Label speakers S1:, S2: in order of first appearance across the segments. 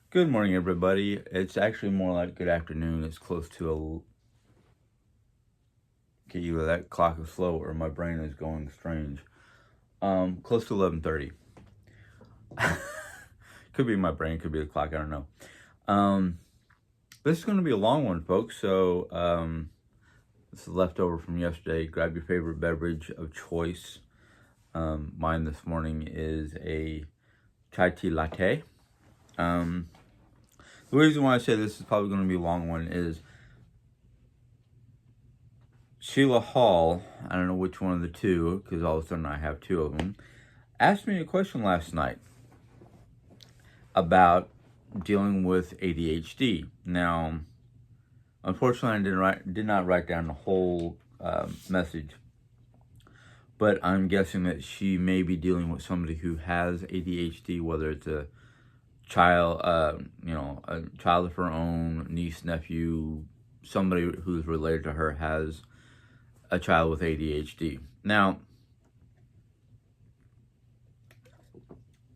S1: Good morning, everybody. It's actually more like good afternoon. It's close to either that clock is slow or my brain is going strange. Close to 11:30. Could be my brain, could be the clock. I don't know. Um, this is going to be a long one, folks. So this is leftover from yesterday. Grab your favorite beverage of choice. Mine this morning is a chai tea latte. Um, the reason why I say this is probably going to be a long one is Sheila Hall, I don't know which one of the two, because all of a sudden I have two of them, asked me a question last night about dealing with ADHD. Now, unfortunately, I did not write down the whole message, but I'm guessing that she may be dealing with somebody who has ADHD, whether it's a child, a child of her own, niece, nephew, somebody who's related to her has a child with ADHD. Now,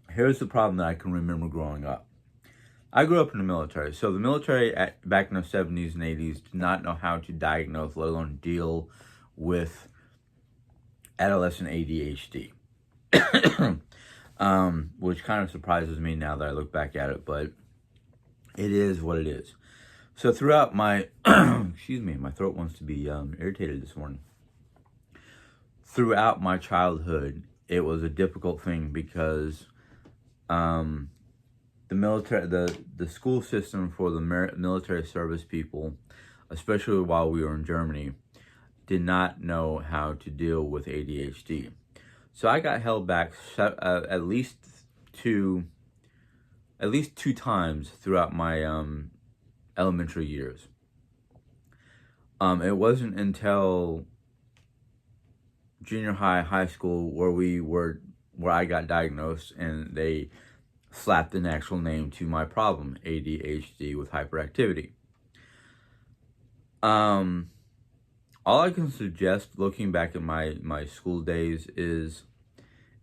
S1: here's the problem that I can remember growing up. I grew up in the military. So the military back in the 70s and 80s did not know how to diagnose, let alone deal with adolescent ADHD. Which kind of surprises me now that I look back at it, but it is what it is. So throughout my, excuse me, my throat wants to be irritated this morning. Throughout my childhood, it was a difficult thing because the military, the school system for the military service people, especially while we were in Germany, did not know how to deal with ADHD. So I got held back at least two times throughout my elementary years. It wasn't until junior high school where I got diagnosed and they slapped an actual name to my problem, ADHD with hyperactivity. All I can suggest looking back at my school days is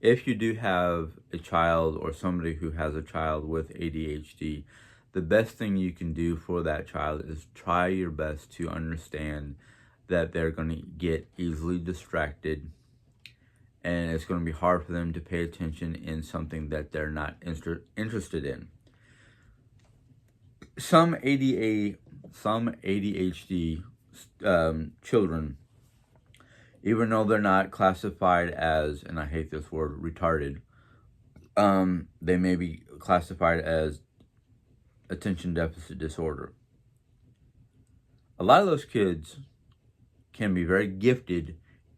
S1: if you do have a child or somebody who has a child with ADHD, the best thing you can do for that child is try your best to understand that they're going to get easily distracted and it's going to be hard for them to pay attention in something that they're not interested in. Some ADHD children, even though they're not classified as, and I hate this word, retarded, they may be classified as attention deficit disorder. A lot of those kids can be very gifted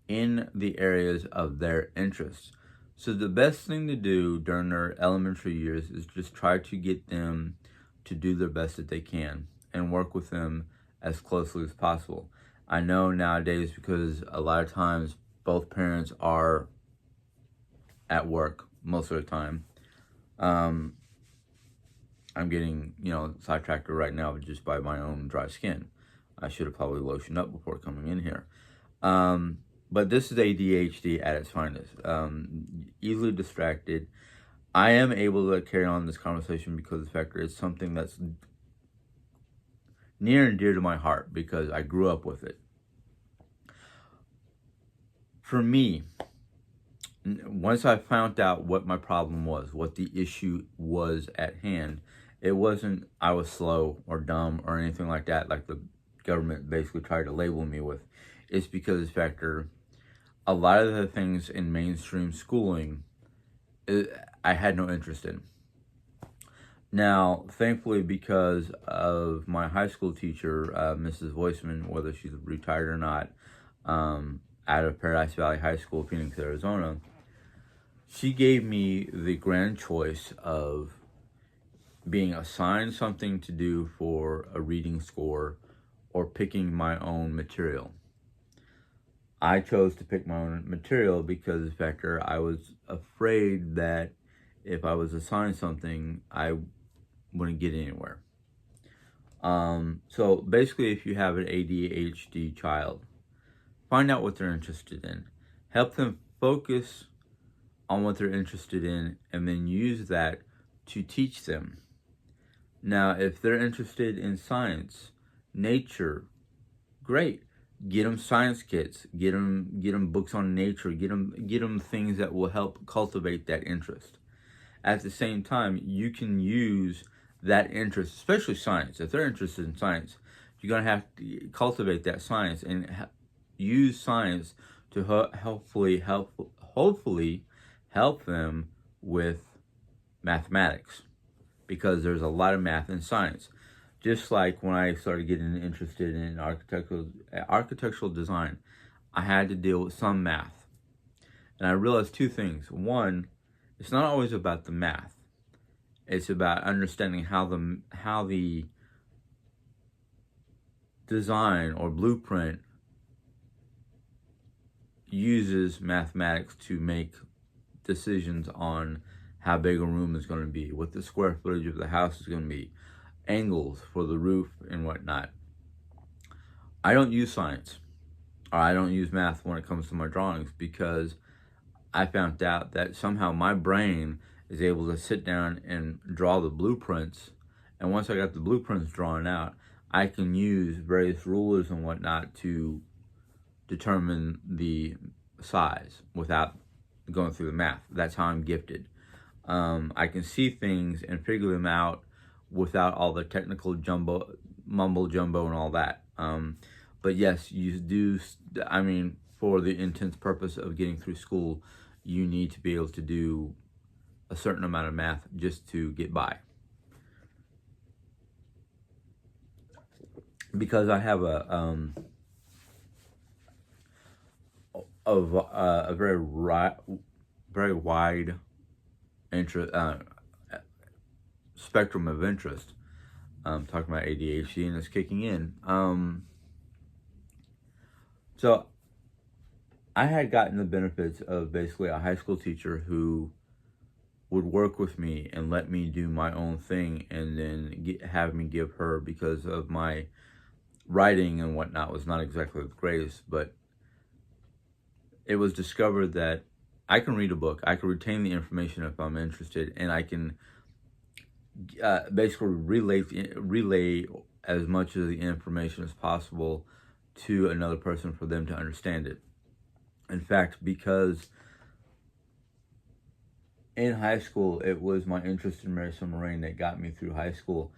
S1: in the areas of their interests. So the best thing to do during their elementary years is just try to get them to do their best that they can and work with them as closely as possible. I know nowadays, because a lot of times both parents are at work most of the time. I'm getting, sidetracked right now just by my own dry skin. I should have probably lotioned up before coming in here. But this is ADHD at its finest. Easily distracted. I am able to carry on this conversation because the fact that it's something that's near and dear to my heart because I grew up with it. For me, once I found out what my problem was, what the issue was at hand, it wasn't I was slow or dumb or anything like that, like the government basically tried to label me with. It's because the fact that a lot of the things in mainstream schooling, I had no interest in. Now, thankfully, because of my high school teacher, Mrs. Voiceman, whether she's retired or not, out of Paradise Valley High School, Phoenix, Arizona, she gave me the grand choice of being assigned something to do for a reading score or picking my own material. I chose to pick my own material because the fact that I was afraid that if I was assigned something, I wouldn't get anywhere. So basically, if you have an ADHD child, find out what they're interested in. Help them focus on what they're interested in and then use that to teach them. Now, if they're interested in science, nature, great. Get them science kits. Get them books on nature. Get them things that will help cultivate that interest. At the same time, you can use that interest, especially science. If they're interested in science, you're gonna have to cultivate that science and use science to hopefully help them with mathematics, because there's a lot of math in science. Just like when I started getting interested in architectural design, I had to deal with some math. And I realized two things. One, it's not always about the math. It's about understanding how the design or blueprint uses mathematics to make decisions on how big a room is going to be, what the square footage of the house is going to be, angles for the roof and whatnot. I don't use science, or I don't use math when it comes to my drawings, because I found out that somehow my brain is able to sit down and draw the blueprints. And once I got the blueprints drawn out, I can use various rulers and whatnot to determine the size without going through the math. That's how I'm gifted. I can see things and figure them out without all the technical mumbo jumbo and all that. But yes, you do, I mean, for the intense purpose of getting through school, you need to be able to do a certain amount of math just to get by. Because I have a very wide interest, spectrum of interest. Talking about ADHD, and it's kicking in. So I had gotten the benefits of basically a high school teacher who would work with me and let me do my own thing, and then have me give her, because of my writing and whatnot was not exactly the greatest, but it was discovered that I can read a book, I can retain the information if I'm interested, and I can basically relay as much of the information as possible to another person for them to understand it. In fact, because in high school, it was my interest in Mary Summer-Rain that got me through high school.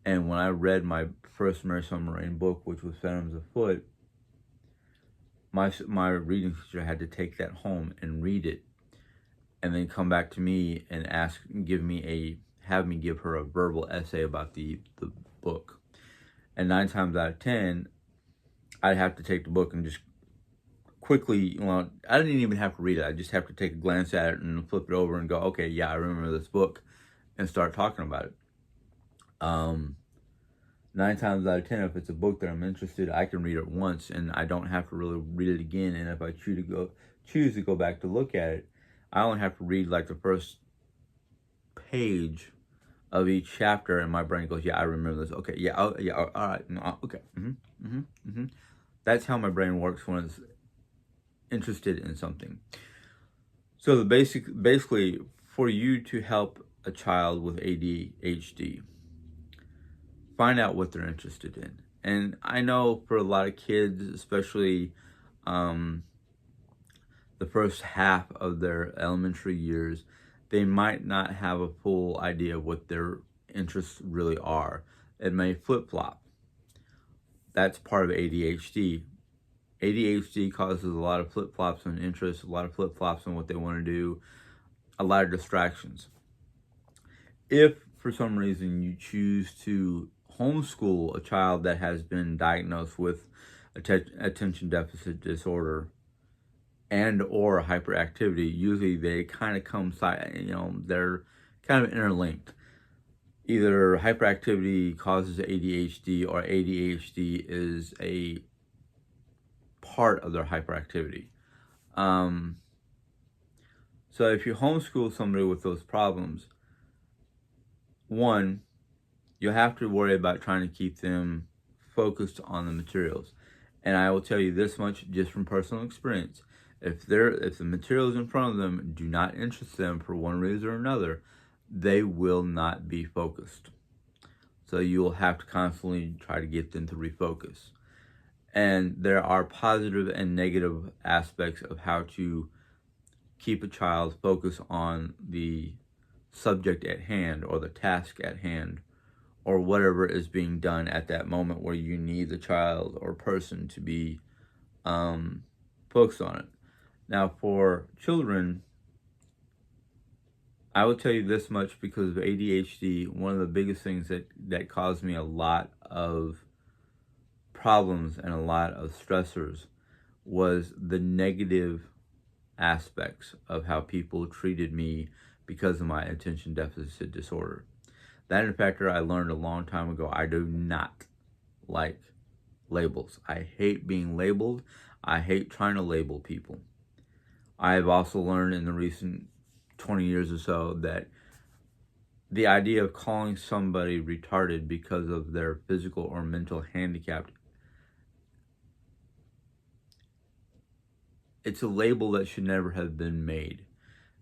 S1: And when I read my first Mary Summer-Rain book, which was Phantoms Afoot, my reading teacher had to take that home and read it, and then come back to me and have me give her a verbal essay about the book. And 9 times out of 10, I'd have to take the book and just quickly, well, I didn't even have to read it. I just have to take a glance at it and flip it over and go, okay, yeah, I remember this book, and start talking about it. 9 times out of 10, if it's a book that I'm interested, I can read it once, and I don't have to really read it again. And if I choose to go back to look at it, I only have to read like the first page of each chapter, and my brain goes, yeah, I remember this. Okay, yeah, all right, okay. That's how my brain works when it's interested in something. So basically, for you to help a child with ADHD, find out what they're interested in. And I know for a lot of kids, especially the first half of their elementary years, they might not have a full idea of what their interests really are. It may flip-flop. That's part of ADHD. ADHD causes a lot of flip-flops in interests, a lot of flip-flops in what they want to do, a lot of distractions. If for some reason you choose to homeschool a child that has been diagnosed with attention deficit disorder and or hyperactivity, usually they kind of they're kind of interlinked. Either hyperactivity causes ADHD, or ADHD is a part of their hyperactivity. So if you homeschool somebody with those problems, one, you'll have to worry about trying to keep them focused on the materials. And I will tell you this much just from personal experience. If the materials in front of them do not interest them for one reason or another, they will not be focused. So you'll have to constantly try to get them to refocus. And there are positive and negative aspects of how to keep a child focused on the subject at hand or the task at hand or whatever is being done at that moment where you need the child or person to be focused on it. Now, for children, I will tell you this much because of ADHD. One of the biggest things that caused me a lot of problems and a lot of stressors was the negative aspects of how people treated me because of my attention deficit disorder. That, in fact, I learned a long time ago. I do not like labels. I hate being labeled. I hate trying to label people. I have also learned in the recent 20 years or so that the idea of calling somebody retarded because of their physical or mental handicap, it's a label that should never have been made,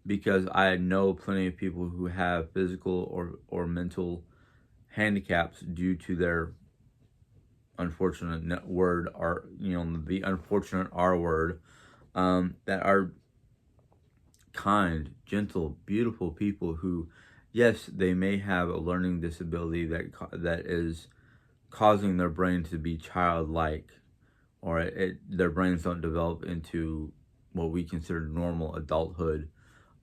S1: because I know plenty of people who have physical or mental handicaps due to their unfortunate word, or the unfortunate R word, that are kind, gentle, beautiful people who, yes, they may have a learning disability that is causing their brain to be childlike, or their brains don't develop into what we consider normal adulthood,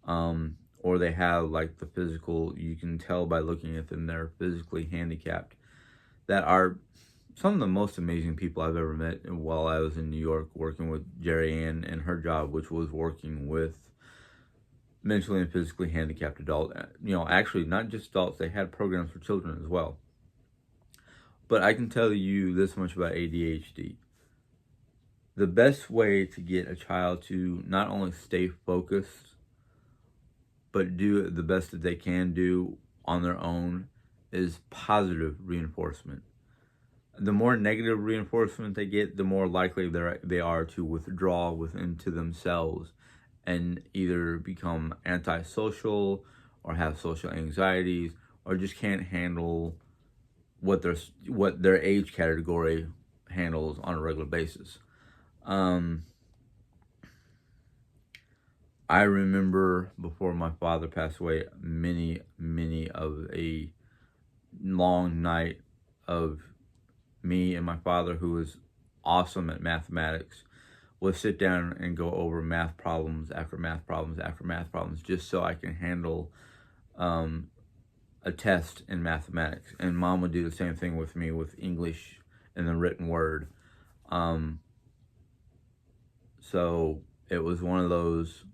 S1: or they have like the physical, you can tell by looking at them, they're physically handicapped, that are some of the most amazing people I've ever met while I was in New York working with Jerry Ann and her job, which was working with mentally and physically handicapped adults. Actually not just adults, they had programs for children as well. But I can tell you this much about ADHD. The best way to get a child to not only stay focused, but do the best that they can do on their own, is positive reinforcement. The more negative reinforcement they get, the more likely they are to withdraw into themselves and either become antisocial or have social anxieties or just can't handle what their age category handles on a regular basis. I remember before my father passed away, many of a long night of me and my father, who was awesome at mathematics, would sit down and go over math problems after math problems after math problems just so I can handle a test in mathematics. And Mom would do the same thing with me with English and the written word. So it was one of those.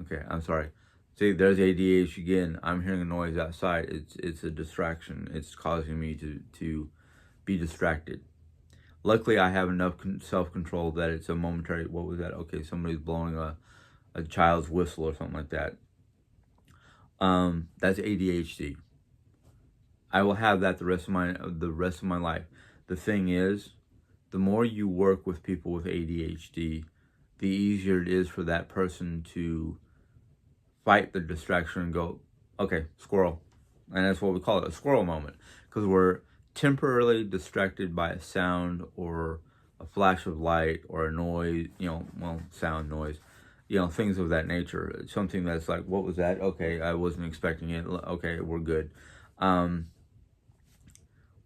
S1: Okay, I'm sorry. See, there's ADHD again. I'm hearing a noise outside. It's a distraction. It's causing me to be distracted. Luckily, I have enough self-control that it's a momentary. What was that? Okay, somebody's blowing a child's whistle or something like that. That's ADHD. I will have that the rest of my life. The thing is, the more you work with people with ADHD, the easier it is for that person to fight the distraction and go, okay, squirrel. And that's what we call it, a squirrel moment. Because we're temporarily distracted by a sound or a flash of light or a noise, sound, noise, things of that nature. It's something that's like, what was that? Okay, I wasn't expecting it. Okay, we're good.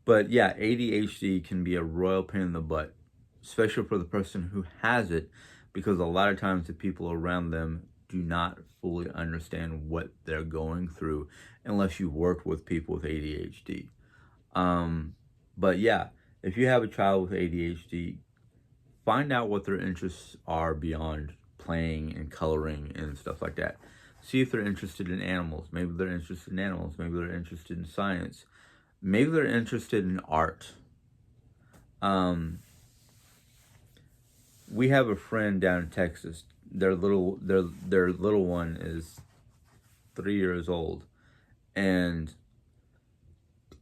S1: But yeah, ADHD can be a royal pain in the butt, especially for the person who has it, because a lot of times the people around them do not fully understand what they're going through unless you've worked with people with ADHD. But yeah, if you have a child with ADHD, find out what their interests are beyond playing and coloring and stuff like that. See if they're interested in animals. Maybe they're interested in animals. Maybe they're interested in science. Maybe they're interested in art. We have a friend down in Texas. Their little one is 3 years old, and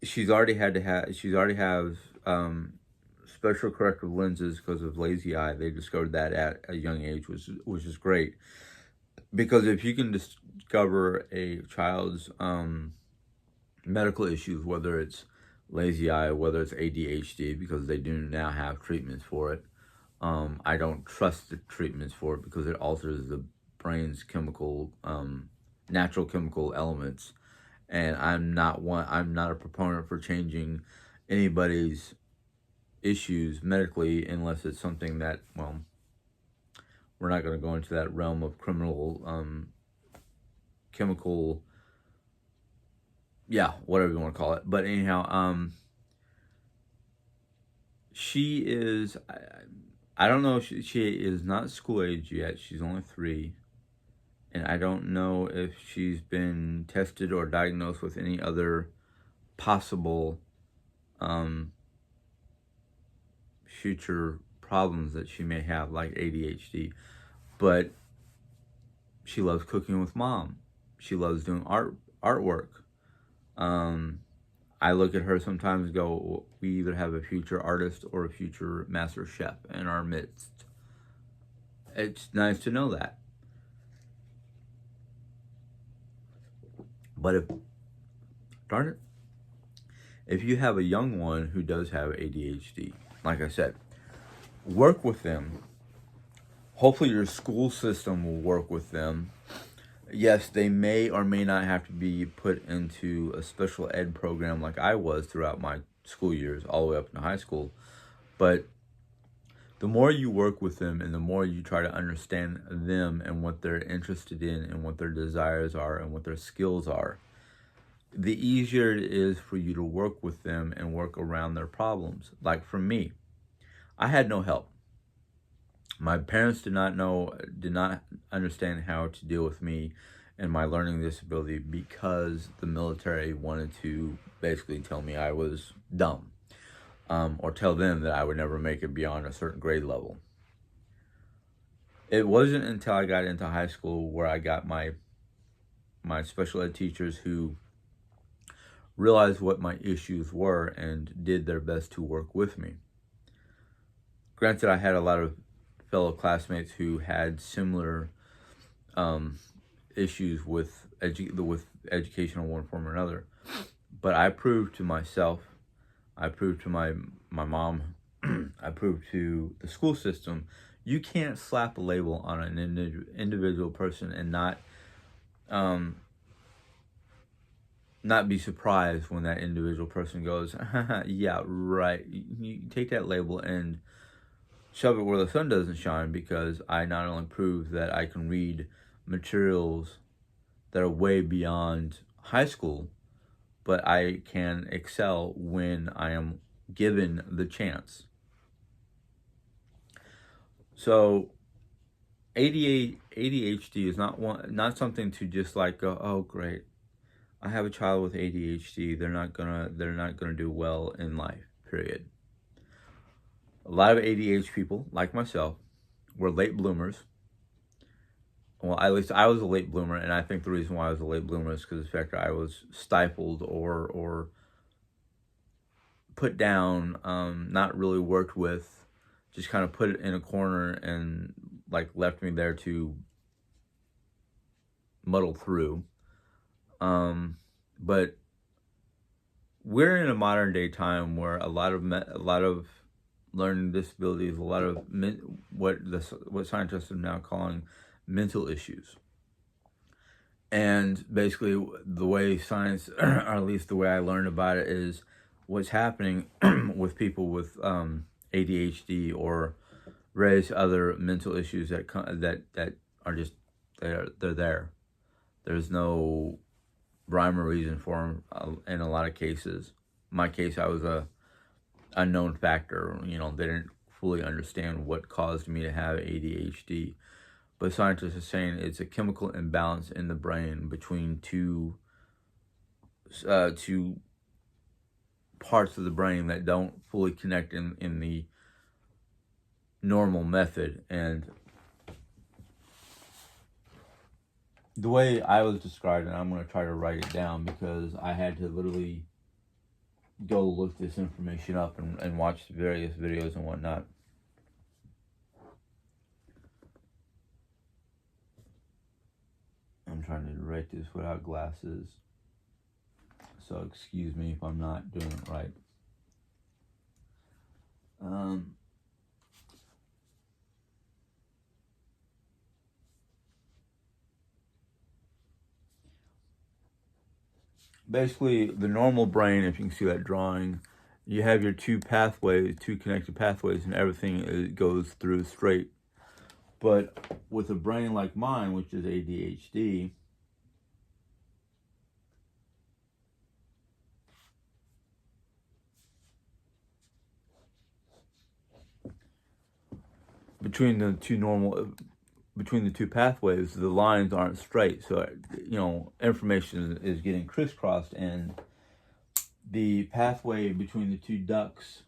S1: she's already have special corrective lenses because of lazy eye. They discovered that at a young age, which is great. Because if you can discover a child's medical issues, whether it's lazy eye, whether it's ADHD, because they do now have treatments for it. I don't trust the treatments for it because it alters the brain's natural chemical elements, and I'm not a proponent for changing anybody's issues medically unless it's something that, well, we're not going to go into that realm of criminal chemical, yeah, whatever you want to call it. But anyhow, she is, I don't know, she is not school age yet. She's only 3. And I don't know if she's been tested or diagnosed with any other possible future problems that she may have, like ADHD. But she loves cooking with Mom. She loves doing artwork. I look at her sometimes and go, we either have a future artist or a future master chef in our midst. It's nice to know that. But darn it, if you have a young one who does have ADHD, like I said, work with them. Hopefully your school system will work with them. Yes, they may or may not have to be put into a special ed program like I was throughout my school years, all the way up into high school. But the more you work with them and the more you try to understand them and what they're interested in and what their desires are and what their skills are, the easier it is for you to work with them and work around their problems. Like for me, I had no help. My parents did not understand how to deal with me and my learning disability because the military wanted to basically tell me I was dumb, or tell them that I would never make it beyond a certain grade level. It wasn't until I got into high school where I got my special ed teachers who realized what my issues were and did their best to work with me. Granted, I had a lot of fellow classmates who had similar issues with education in one form or another. But I proved to myself, I proved to my mom, I proved to the school system, you can't slap a label on an individual person and not be surprised when that individual person goes, yeah, right. You take that label and shove it where the sun doesn't shine, because I not only prove that I can read materials that are way beyond high school, but I can excel when I am given the chance. So ADHD is not something to just like go, oh great, I have a child with ADHD. They're not gonna do well in life. Period. A lot of ADHD people, like myself, were late bloomers. Well, at least I was a late bloomer, and I think the reason why I was a late bloomer is because of the fact that I was stifled or put down, not really worked with, just kind of put it in a corner and like left me there to muddle through. But we're in a modern day time where a lot of learning disabilities, a lot of what scientists are now calling mental issues. And basically the way science, or at least the way I learned about it, is what's happening with people with ADHD or various other mental issues that are just, they're there. There's no rhyme or reason for them in a lot of cases. In my case, I was a unknown factor. They didn't fully understand what caused me to have ADHD. But scientists are saying it's a chemical imbalance in the brain between two parts of the brain that don't fully connect in the normal method. And the way I was described, and I'm going to try to write it down because I had to literally go look this information up and watch various videos and whatnot. I'm trying to write this without glasses, so excuse me if I'm not doing it right. Basically, the normal brain, if you can see that drawing, you have your two connected pathways, and everything goes through straight. But with a brain like mine, which is ADHD, between the two pathways, the lines aren't straight. So, information is getting crisscrossed, and the pathway between the two ducts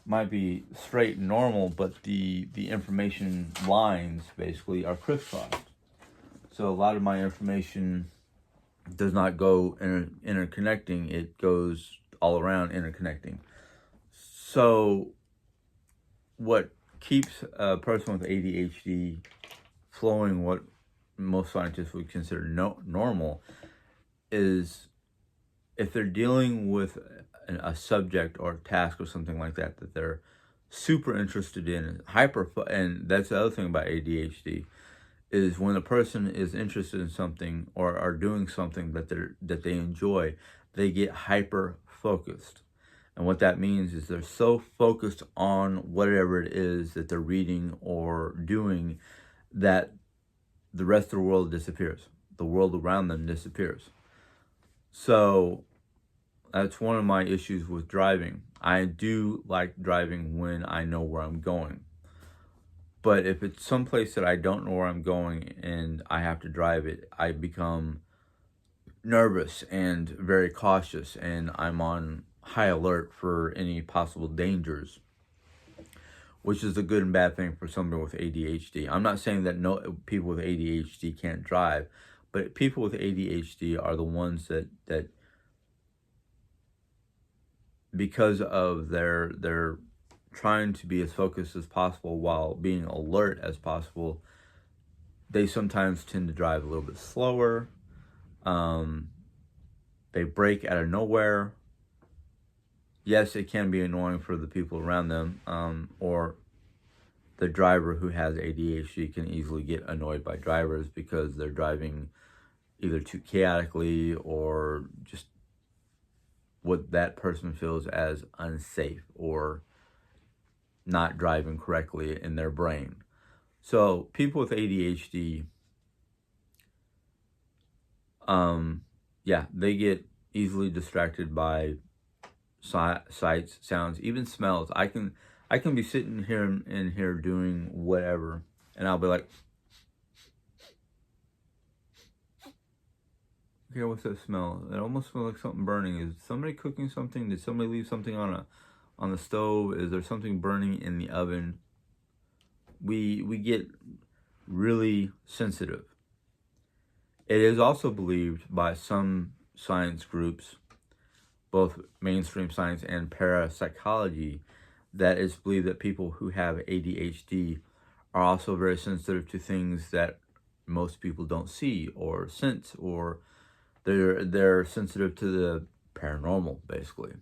S1: might be straight and normal, but the information lines basically are crisscrossed. So a lot of my information does not go interconnecting, it goes all around interconnecting. So what keeps a person with ADHD flowing, what most scientists would consider normal, is if they're dealing with a subject or task or something like that they're super interested in, and that's the other thing about ADHD, is when a person is interested in something or are doing something that they enjoy, they get hyper focused. And what that means is they're so focused on whatever it is that they're reading or doing that the rest of the world disappears. The world around them disappears. So that's one of my issues with driving. I do like driving when I know where I'm going. But if it's someplace that I don't know where I'm going and I have to drive it, I become nervous and very cautious, and I'm on high alert for any possible dangers, which is a good and bad thing for somebody with ADHD. I'm not saying that no people with ADHD can't drive, but people with ADHD are the ones that because of their trying to be as focused as possible while being alert as possible, they sometimes tend to drive a little bit slower. They brake out of nowhere. Yes, it can be annoying for the people around them, or the driver who has ADHD can easily get annoyed by drivers because they're driving either too chaotically or just what that person feels as unsafe or not driving correctly in their brain. So people with ADHD, they get easily distracted by sights, sounds, even smells. I can be sitting here in here doing whatever, and I'll be like, okay, what's that smell? It almost smells like something burning. Is somebody cooking something? Did somebody leave something on the stove? Is there something burning in the oven? We get really sensitive. It is also believed by some science groups, both mainstream science and parapsychology, that it's believed that people who have ADHD are also very sensitive to things that most people don't see or sense, or they're sensitive to the paranormal, basically.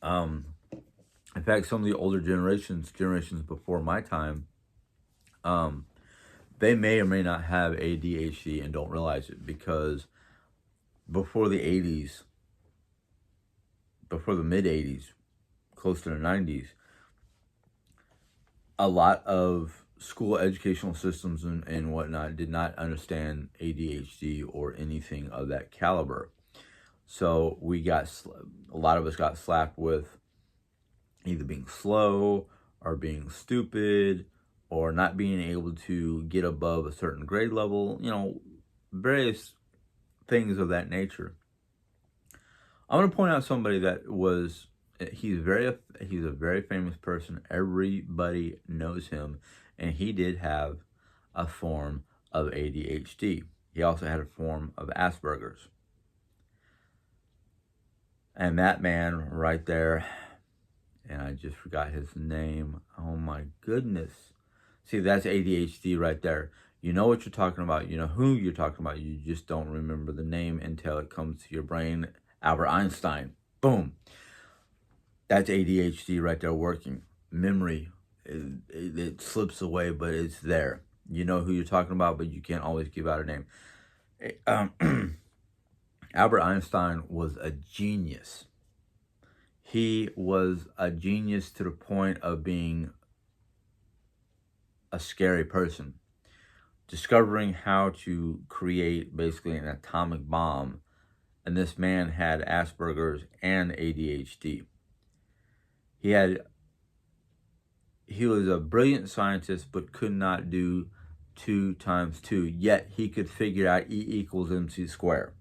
S1: In fact, some of the older generations before my time, they may or may not have ADHD and don't realize it, because before the 80s, before the mid 80s, close to the 90s, a lot of school educational systems and whatnot did not understand ADHD or anything of that caliber. So a lot of us got slapped with either being slow or being stupid or not being able to get above a certain grade level, various things of that nature. I'm going to point out somebody he's a very famous person. Everybody knows him, and he did have a form of ADHD. He also had a form of Asperger's. And that man right there, and I just forgot his name. Oh my goodness. See, that's ADHD right there. You know what you're talking about. You know who you're talking about. You just don't remember the name until it comes to your brain. Albert Einstein. Boom. That's ADHD right there working. Memory, it slips away, but it's there. You know who you're talking about, but you can't always give out a name. Albert Einstein was a genius. He was a genius to the point of being a scary person. Discovering how to create basically an atomic bomb. And this man had Asperger's and ADHD. He was a brilliant scientist, but could not do 2 times 2. Yet he could figure out E equals MC squared.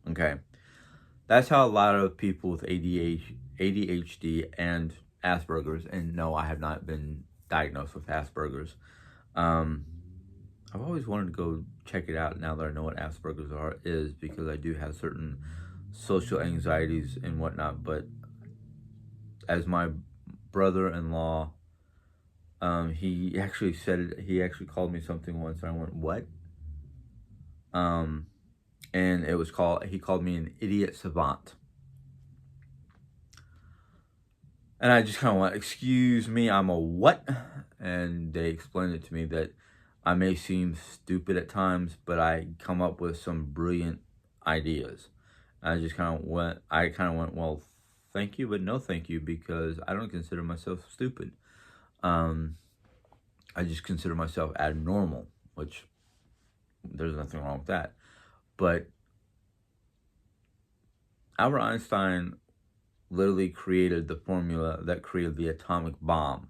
S1: Okay. That's how a lot of people with ADHD and Asperger's, and no, I have not been diagnosed with Asperger's. I've always wanted to go check it out now that I know what Asperger's is, because I do have certain social anxieties and whatnot. But as my brother-in-law, he actually said it, he actually called me something once, and I went, what? And it was he called me an idiot savant. And I just kind of went, excuse me, I'm a what? And they explained it to me that I may seem stupid at times, but I come up with some brilliant ideas. And I just kind of went, well, thank you, but no thank you, because I don't consider myself stupid. I just consider myself abnormal, which there's nothing wrong with that. But Albert Einstein literally created the formula that created the atomic bomb.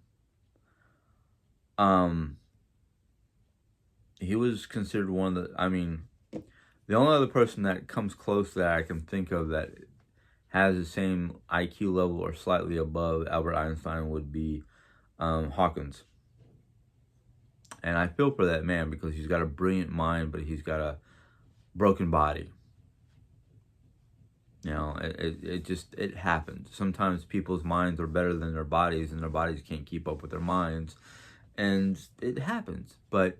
S1: He was considered one of the only other person that comes close that I can think of that has the same IQ level or slightly above Albert Einstein would be Hawkins. And I feel for that man, because he's got a brilliant mind, but he's got a broken body. You know, it happens. Sometimes people's minds are better than their bodies, and their bodies can't keep up with their minds. And it happens. But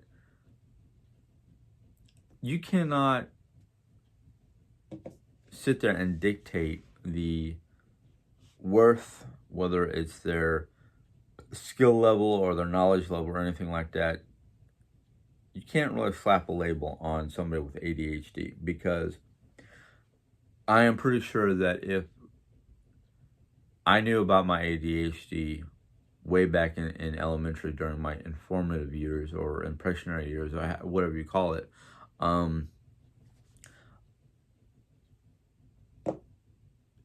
S1: you cannot sit there and dictate the worth, whether it's their skill level or their knowledge level or anything like that. You can't really slap a label on somebody with ADHD, because I am pretty sure that if I knew about my ADHD way back in elementary during my informative years or impressionary years, or whatever you call it,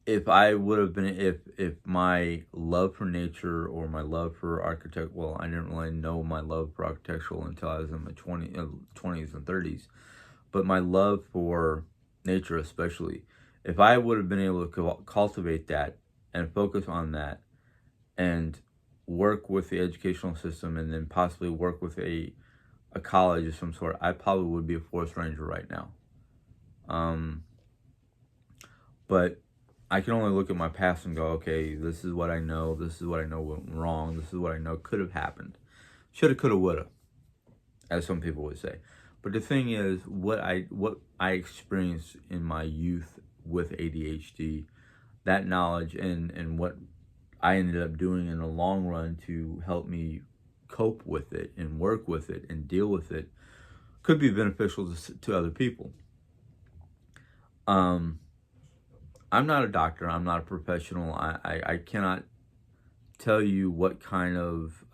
S1: if I would have been, if my love for nature or my love for architecture, well, I didn't really know my love for architectural until I was in my 20s and 30s, but my love for nature especially, if I would have been able to cultivate that and focus on that and work with the educational system, and then possibly work with a college of some sort, I probably would be a forest ranger right now. But I can only look at my past and go, okay, this is what I know. This is what I know went wrong. This is what I know could have happened. Shoulda, coulda, woulda, as some people would say. But the thing is, what I experienced in my youth with ADHD, that knowledge and what I ended up doing in the long run to help me cope with it and work with it and deal with it, could be beneficial to other people. I'm not a doctor. I'm not a professional. I cannot tell you what kind of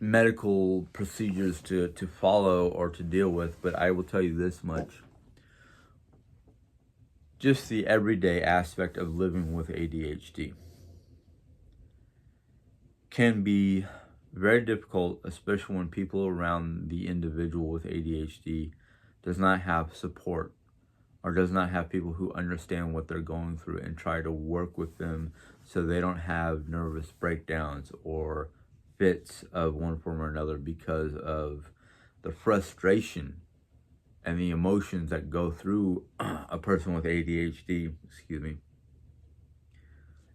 S1: medical procedures to follow or to deal with, but I will tell you this much. Just the everyday aspect of living with ADHD can be very difficult, especially when people around the individual with ADHD does not have support, or does not have people who understand what they're going through and try to work with them so they don't have nervous breakdowns or fits of one form or another, because of the frustration and the emotions that go through a person with ADHD,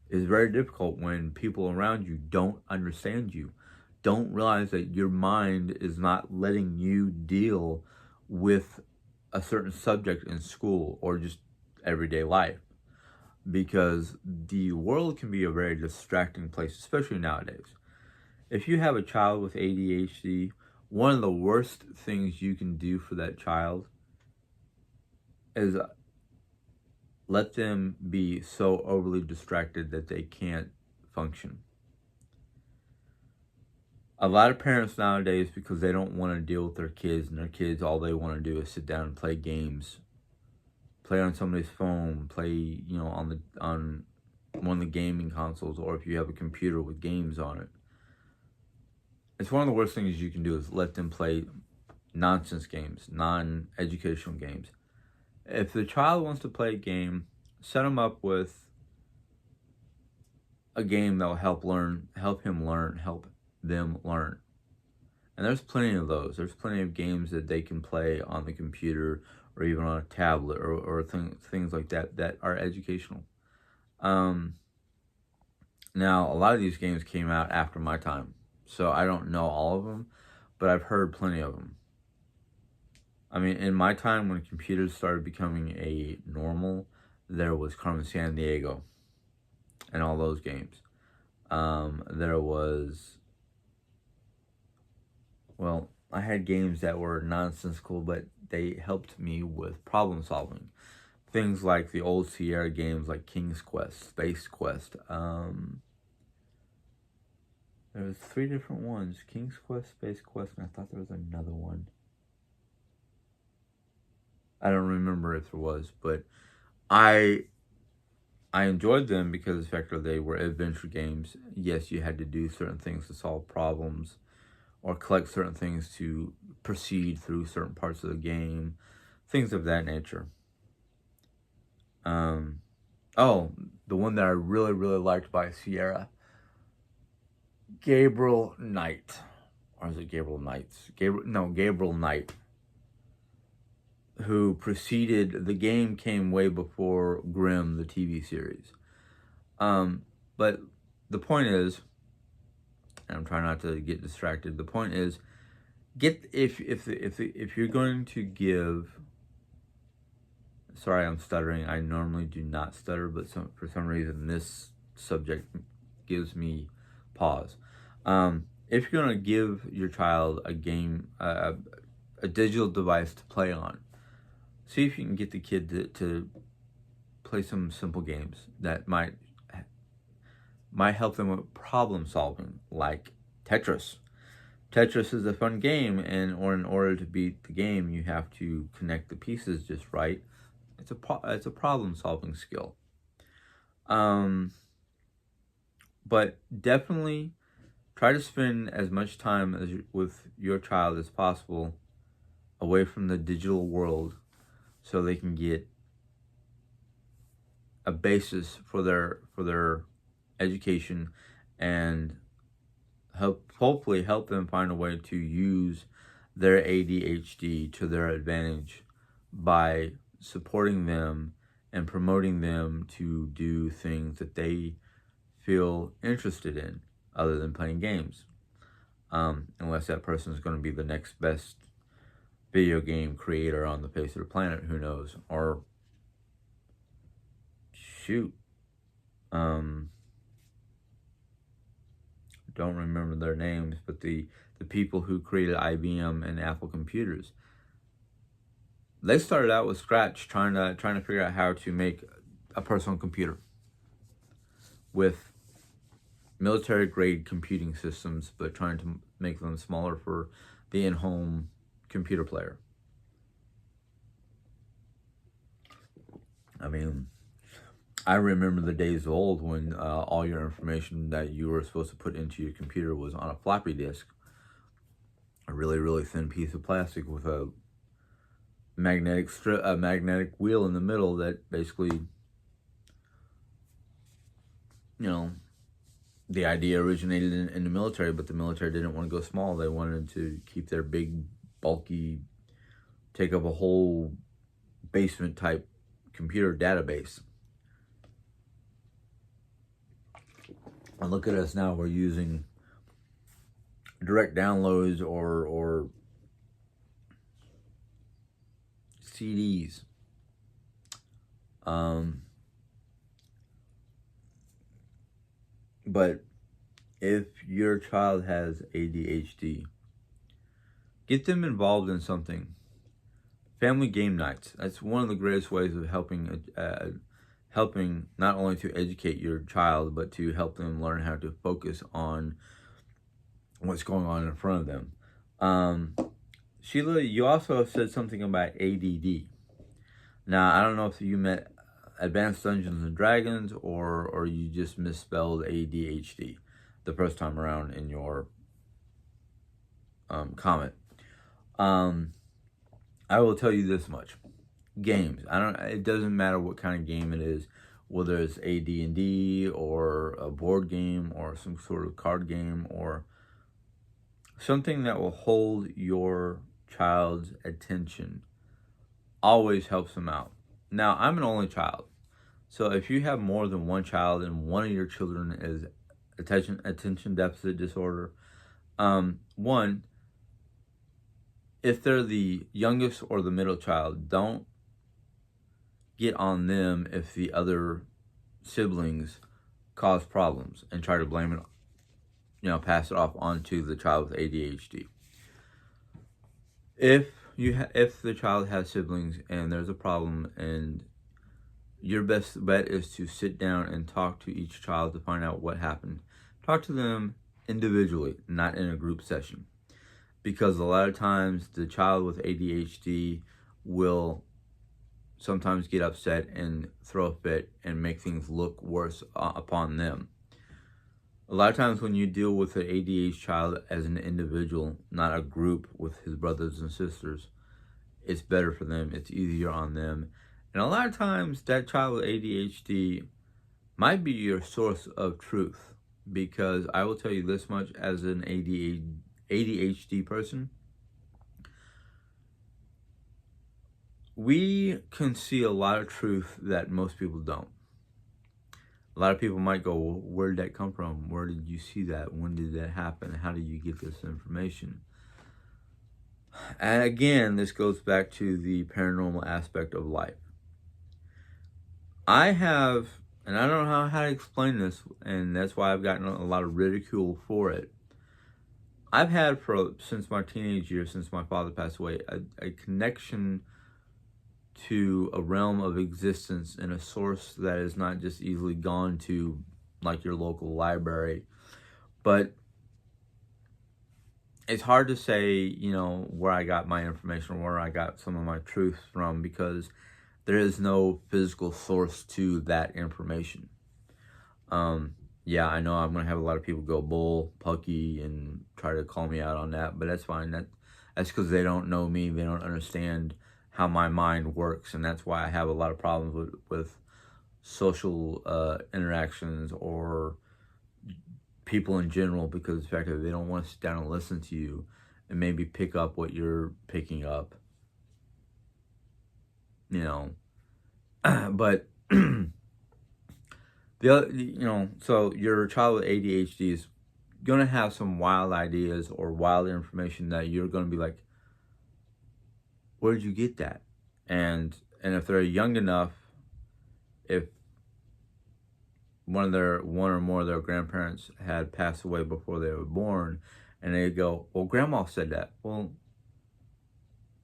S1: is very difficult when people around you don't understand you, don't realize that your mind is not letting you deal with a certain subject in school or just everyday life. Because the world can be a very distracting place, especially nowadays. If you have a child with ADHD, one of the worst things you can do for that child is let them be so overly distracted that they can't function. A lot of parents nowadays, because they don't want to deal with their kids, and their kids, all they want to do is sit down and play games, play on somebody's phone, play, on one of the gaming consoles, or if you have a computer with games on it. It's one of the worst things you can do is let them play nonsense games, non-educational games. If the child wants to play a game, set them up with a game that will help them learn. And there's plenty of those. There's plenty of games that they can play on the computer or even on a tablet or things like that are educational. Now, a lot of these games came out after my time, so I don't know all of them, but I've heard plenty of them. I mean, in my time when computers started becoming a normal, there was Carmen Sandiego and all those games. There was, well, I had games that were nonsensical, but they helped me with problem solving. Things like the old Sierra games like King's Quest, Space Quest. There was 3 different ones: King's Quest, Space Quest, and I thought there was another one. I don't remember if there was, but I enjoyed them because of the fact that they were adventure games. Yes, you had to do certain things to solve problems or collect certain things to proceed through certain parts of the game, things of that nature. Oh, the one that I really, really liked by Sierra, Gabriel Knight. Or is it Gabriel Knights? Gabriel Knight. Who preceded, the game came way before Grimm, the TV series. But the point is, and I'm trying not to get distracted. The point is, if you're going to give. Sorry, I'm stuttering. I normally do not stutter, but for some reason this subject gives me pause. If you're going to give your child a game, a digital device to play on, see if you can get the kid to play some simple games that might help them with problem solving, like Tetris. Tetris is a fun game, and in order to beat the game, you have to connect the pieces just right. It's a problem solving skill. But definitely try to spend as much time with your child as possible away from the digital world, so they can get a basis for their education and hopefully help them find a way to use their ADHD to their advantage by supporting them and promoting them to do things that they feel interested in other than playing games. Unless that person is going to be the next best video game creator on the face of the planet, who knows? Or shoot, don't remember their names, but the people who created IBM and Apple computers, they started out with scratch, trying to figure out how to make a personal computer with military grade computing systems, but trying to make them smaller for the in-home computer player. I mean, I remember the days of old when all your information that you were supposed to put into your computer was on a floppy disk, a really, really thin piece of plastic with a magnetic wheel in the middle that basically, the idea originated in the military, but the military didn't want to go small. They wanted to keep their big, bulky, take up a whole basement type computer database. And look at us now, we're using direct downloads or CDs. But if your child has ADHD, get them involved in something. Family game nights. That's one of the greatest ways of helping not only to educate your child, but to help them learn how to focus on what's going on in front of them. Sheila, you also said something about ADD. Now, I don't know if you meant Advanced Dungeons and Dragons or you just misspelled ADHD the first time around in your comment. I will tell you this much: games. It doesn't matter what kind of game it is, whether it's AD&D or a board game or some sort of card game or something that will hold your child's attention. Always helps them out. Now, I'm an only child, so if you have more than one child and one of your children is attention deficit disorder, one, if they're the youngest or the middle child, don't get on them if the other siblings cause problems and try to blame it, pass it off onto the child with ADHD. If the child has siblings and there's a problem, and your best bet is to sit down and talk to each child to find out what happened. Talk to them individually, not in a group session. Because a lot of times the child with ADHD will sometimes get upset and throw a fit and make things look worse upon them. A lot of times when you deal with an ADHD child as an individual, not a group with his brothers and sisters, it's better for them. It's easier on them. And a lot of times that child with ADHD might be your source of truth. Because I will tell you this much, as an ADHD person, we can see a lot of truth that most people don't. A lot of people might go, well, where did that come from? Where did you see that? When did that happen? How did you get this information? And again, this goes back to the paranormal aspect of life. I have, and I don't know how to explain this, and that's why I've gotten a lot of ridicule for it. I've had since my teenage years, since my father passed away, a connection to a realm of existence and a source that is not just easily gone to, like your local library. But it's hard to say, where I got my information or where I got some of my truth from, because there is no physical source to that information. Yeah, I know I'm going to have a lot of people go bull, pucky, and try to call me out on that, but that's fine. That's because they don't know me. They don't understand how my mind works, and that's why I have a lot of problems with social interactions or people in general, because the fact that they don't want to sit down and listen to you and maybe pick up what you're picking up. But the other, so your child with ADHD is going to have some wild ideas or wild information that you're going to be like, where did you get that? And if they're young enough, if one or more of their grandparents had passed away before they were born, and they go, well, grandma said that. Well,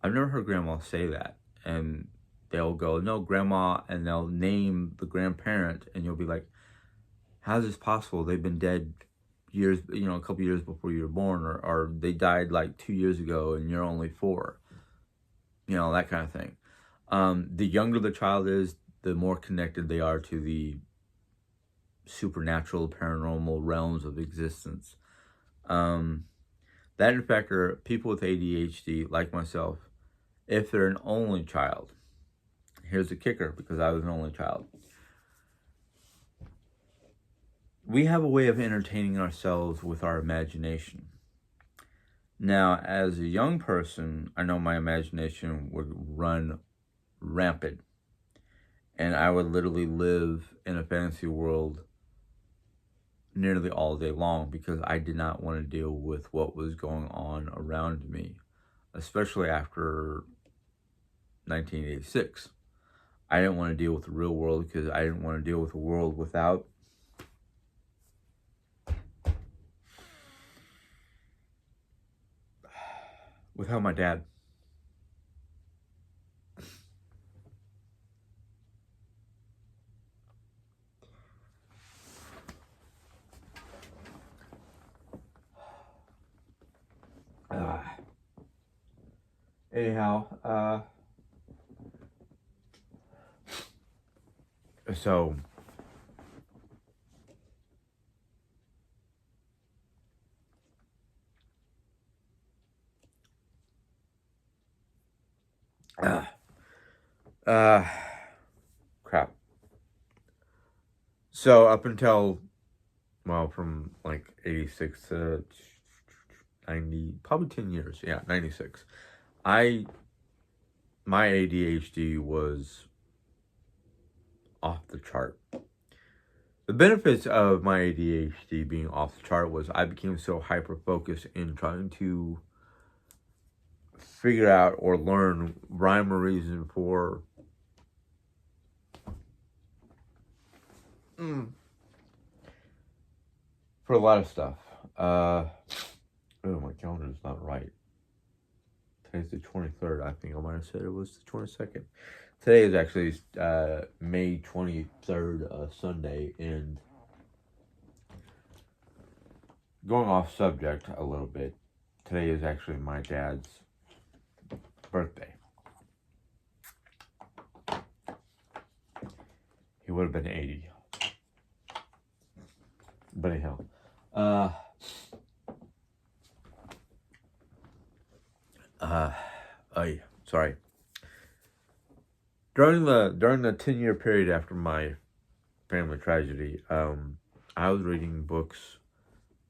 S1: I've never heard grandma say that. And they'll go, no, grandma, and they'll name the grandparent, and you'll be like, how is this possible? They've been dead years, a couple years before you were born, or they died like 2 years ago and you're only 4. That kind of thing. The younger the child is, the more connected they are to the supernatural, paranormal realms of existence. That, in fact, are people with ADHD, like myself, if they're an only child. Here's the kicker, because I was an only child. We have a way of entertaining ourselves with our imagination. Now, as a young person, I know my imagination would run rampant. And I would literally live in a fantasy world nearly all day long because I did not want to deal with what was going on around me, especially after 1986. I didn't want to deal with the real world because I didn't want to deal with a world without my dad. Anyhow, so uh, uh, crap. So up until, well, from like 86 to 90, probably 10 years. Yeah, 96. My ADHD was off the chart. The benefits of my ADHD being off the chart was I became so hyper focused in trying to figure out or learn rhyme or reason for a lot of stuff. Oh, my calendar is not right. Today's the 23rd. I think I might have said it was the 22nd. Today is actually May 23rd, Sunday, and going off subject a little bit, today is actually my dad's birthday. He would have been 80. But anyhow, sorry. During the 10-year period after my family tragedy, I was reading books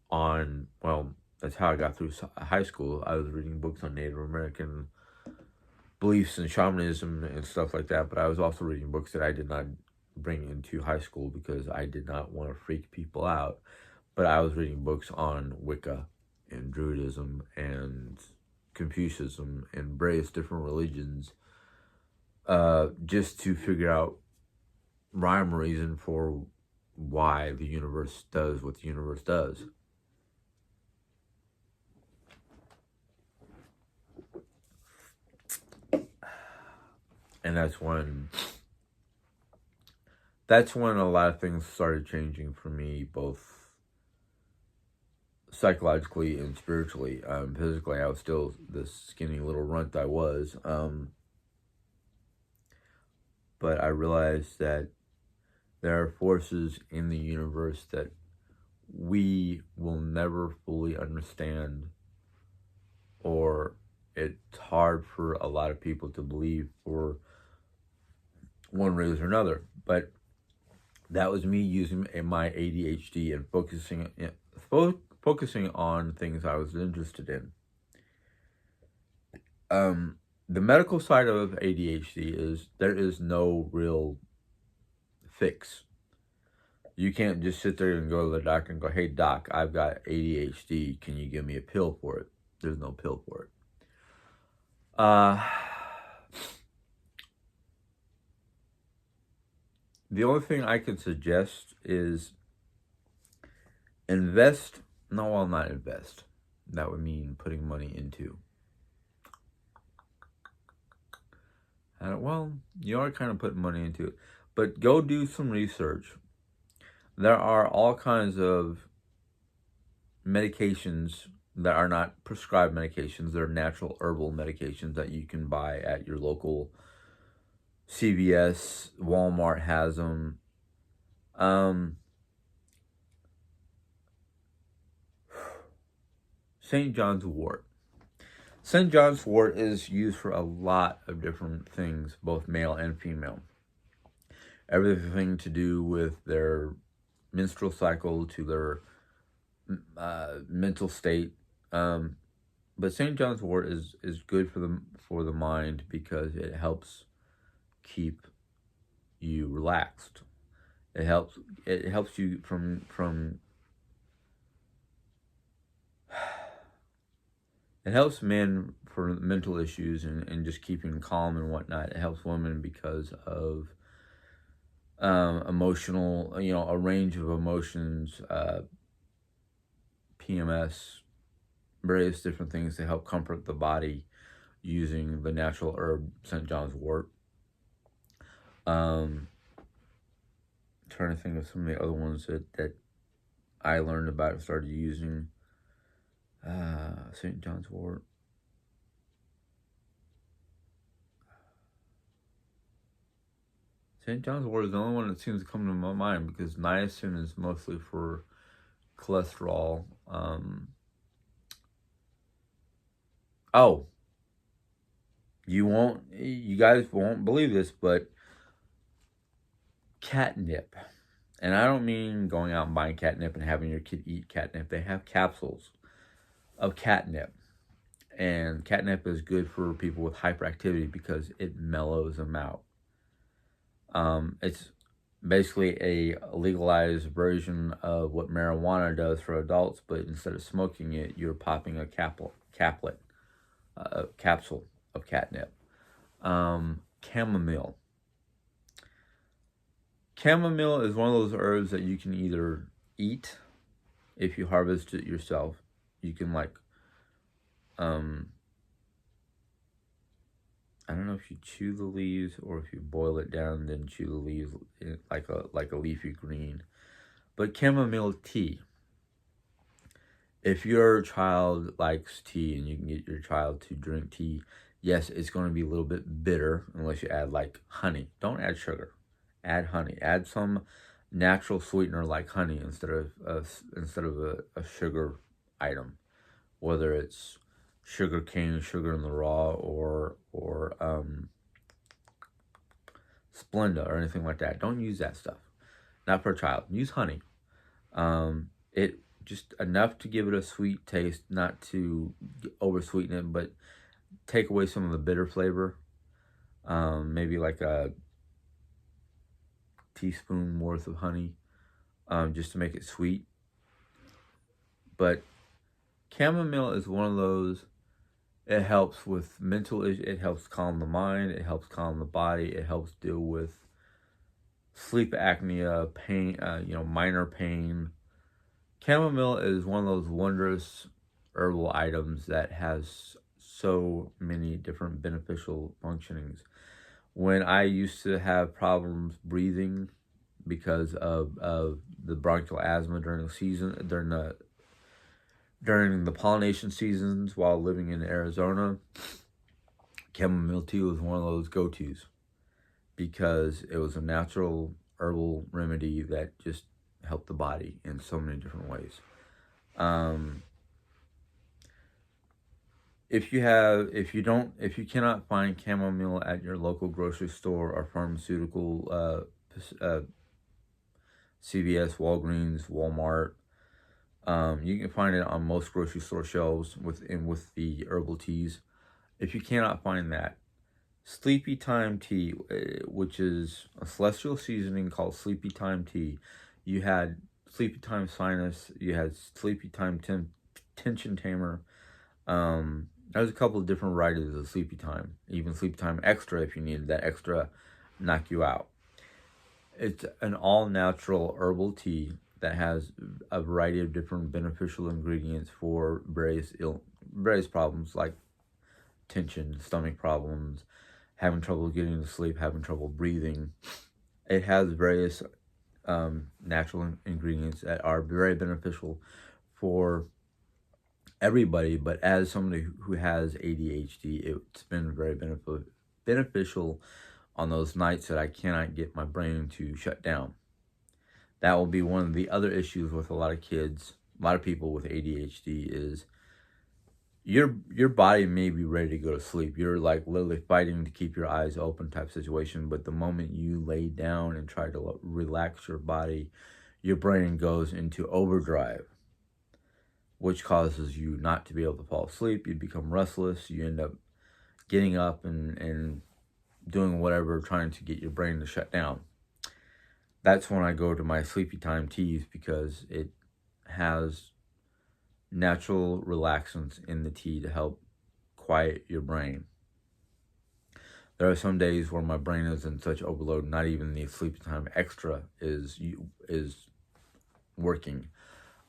S1: on, well, that's how I got through high school. I was reading books on Native American beliefs and shamanism and stuff like that, but I was also reading books that I did not bring into high school because I did not want to freak people out. But I was reading books on Wicca and Druidism and Confucianism and various different religions, just to figure out rhyme or reason for why the universe does what the universe does. And that's when a lot of things started changing for me, both psychologically and spiritually. Physically, I was still the skinny little runt I was. But I realized that there are forces in the universe that we will never fully understand, or it's hard for a lot of people to believe for one reason or another. But that was me using my ADHD and focusing on things I was interested in. The medical side of ADHD is there is no real fix. You can't just sit there and go to the doctor and go, "Hey doc, I've got ADHD. Can you give me a pill for it?" There's no pill for it. The only thing I could suggest is invest. No, I'll not invest. That would mean putting money into. Well, you are kind of putting money into it. But go do some research. There are all kinds of medications that are not prescribed medications. They're natural herbal medications that you can buy at your local CVS. Walmart has them. St. John's wort. St. John's wort is used for a lot of different things, both male and female. Everything to do with their menstrual cycle to their mental state. But St. John's wort is good for the mind because it helps keep you relaxed. It helps you from It helps men for mental issues and just keeping calm and whatnot. It helps women because of emotional, a range of emotions, PMS, various different things to help comfort the body using the natural herb St. John's wort. Trying to think of some of the other ones that I learned about and started using. St. John's wort. St. John's wort is the only one that seems to come to my mind because niacin is mostly for cholesterol. Oh, you guys won't believe this, but catnip. And I don't mean going out and buying catnip and having your kid eat catnip. They have capsules of catnip. And catnip is good for people with hyperactivity because it mellows them out. It's basically a legalized version of what marijuana does for adults, but instead of smoking it, you're popping a capsule of catnip. Chamomile. Chamomile is one of those herbs that you can either eat if you harvest it yourself. You can I don't know if you chew the leaves or if you boil it down, then chew the leaves like a leafy green. But chamomile tea. If your child likes tea and you can get your child to drink tea, yes, it's going to be a little bit bitter unless you add honey. Don't add sugar. Add honey. Add some natural sweetener like honey instead of a sugar item, whether it's sugar cane, sugar in the raw, or Splenda or anything like that. Don't use that stuff. Not for a child. Use honey. It just enough to give it a sweet taste, not to over sweeten it, but take away some of the bitter flavor. Maybe like a teaspoon worth of honey, just to make it sweet. But chamomile is one of those. It helps with mental issues. It helps calm the mind. It helps calm the body. It helps deal with sleep apnea, pain, minor pain. Chamomile is one of those wondrous herbal items that has so many different beneficial functionings. When I used to have problems breathing because of the bronchial asthma during the pollination seasons while living in Arizona, chamomile tea was one of those go-tos because it was a natural herbal remedy that just helped the body in so many different ways. If you cannot find chamomile at your local grocery store or pharmaceutical, CVS, Walgreens, Walmart, you can find it on most grocery store shelves with the herbal teas. If you cannot find that, Sleepy Time tea, which is a celestial seasoning called Sleepy Time tea. You had Sleepy Time sinus. You had Sleepy Time tension tamer. There's a couple of different varieties of Sleepy Time. Even Sleepy Time extra if you needed that extra knock you out. It's an all-natural herbal tea that has a variety of different beneficial ingredients for various problems like tension, stomach problems, having trouble getting to sleep, having trouble breathing. It has various natural ingredients that are very beneficial for everybody, but as somebody who has ADHD, it's been very beneficial on those nights that I cannot get my brain to shut down. That will be one of the other issues with a lot of kids, a lot of people with ADHD is your body may be ready to go to sleep. You're literally fighting to keep your eyes open type situation, but the moment you lay down and try to relax your body, your brain goes into overdrive, which causes you not to be able to fall asleep. You become restless. You end up getting up and doing whatever, trying to get your brain to shut down. That's when I go to my Sleepy Time teas because it has natural relaxants in the tea to help quiet your brain. There are some days where my brain is in such overload, not even the sleep time extra is working.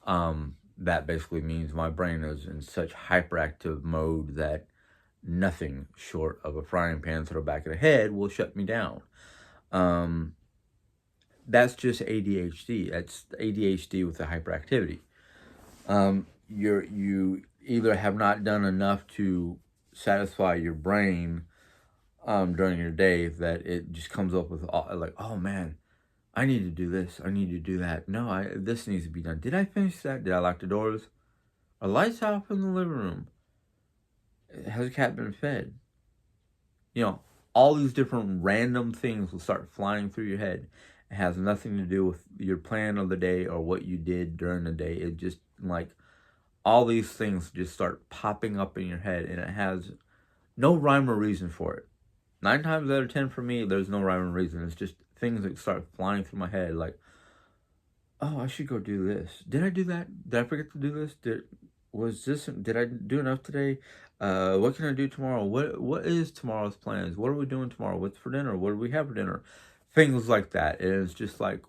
S1: That basically means my brain is in such hyperactive mode that nothing short of a frying pan to the back of the head will shut me down. That's just ADHD. That's ADHD with the hyperactivity. You either have not done enough to satisfy your brain during your day that it just comes up with like, oh man, I need to do this. I need to do that. No, this needs to be done. Did I finish that? Did I lock the doors? Are lights off in the living room? Has the cat been fed? All these different random things will start flying through your head. It has nothing to do with your plan of the day or what you did during the day. It just like all these things just start popping up in your head, and it has no rhyme or reason for it. 9 times out of 10 for me, there's no rhyme or reason. It's just things that start flying through my head like, oh, I should go do this. Did I do that? Did I forget to do this? Did I do enough today? What can I do tomorrow? What is tomorrow's plans? What are we doing tomorrow? What's for dinner? What do we have for dinner? Things like that. And it's just like,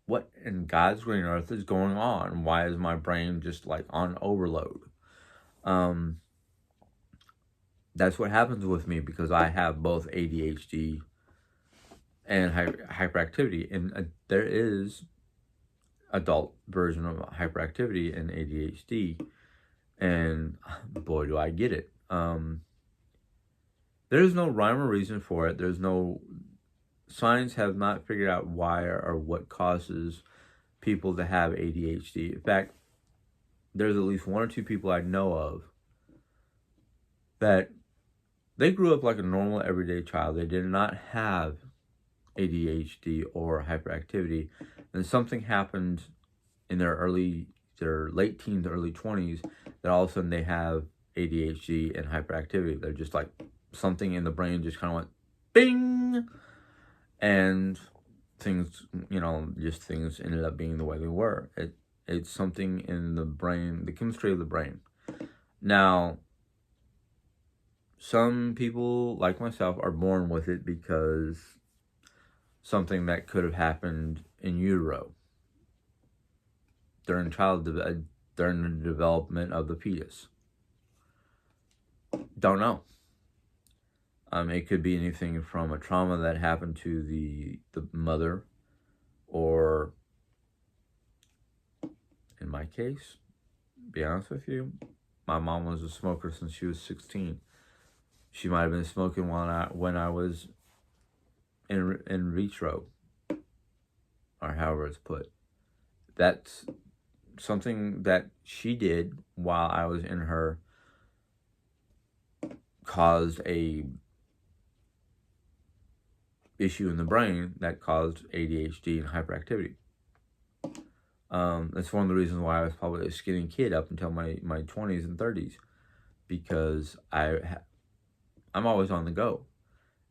S1: what in God's green earth is going on? Why is my brain just like on overload? That's what happens with me because I have both ADHD and hyperactivity, and there is adult version of hyperactivity and ADHD, and boy, do I get it. There's no rhyme or reason for it. Science has not figured out why or what causes people to have ADHD. In fact, there's at least 1 or 2 people I know of that they grew up like a normal everyday child. They did not have ADHD or hyperactivity. And something happened in their late teens, early 20s, that all of a sudden they have ADHD and hyperactivity. They're just like something in the brain just kind of went bing, and things ended up being the way they were. It's something in the brain, the chemistry of the brain. Now, some people, like myself, are born with it because something that could have happened in utero during the development of the fetus. Don't know. It could be anything from a trauma that happened to the mother, or in my case, be honest with you, my mom was a smoker since she was 16. She might have been smoking when I was in vitro, or however it's put. That's something that she did while I was in her, caused a issue in the brain that caused ADHD and hyperactivity. That's one of the reasons why I was probably a skinny kid up until my 20s and 30s, because I'm always on the go.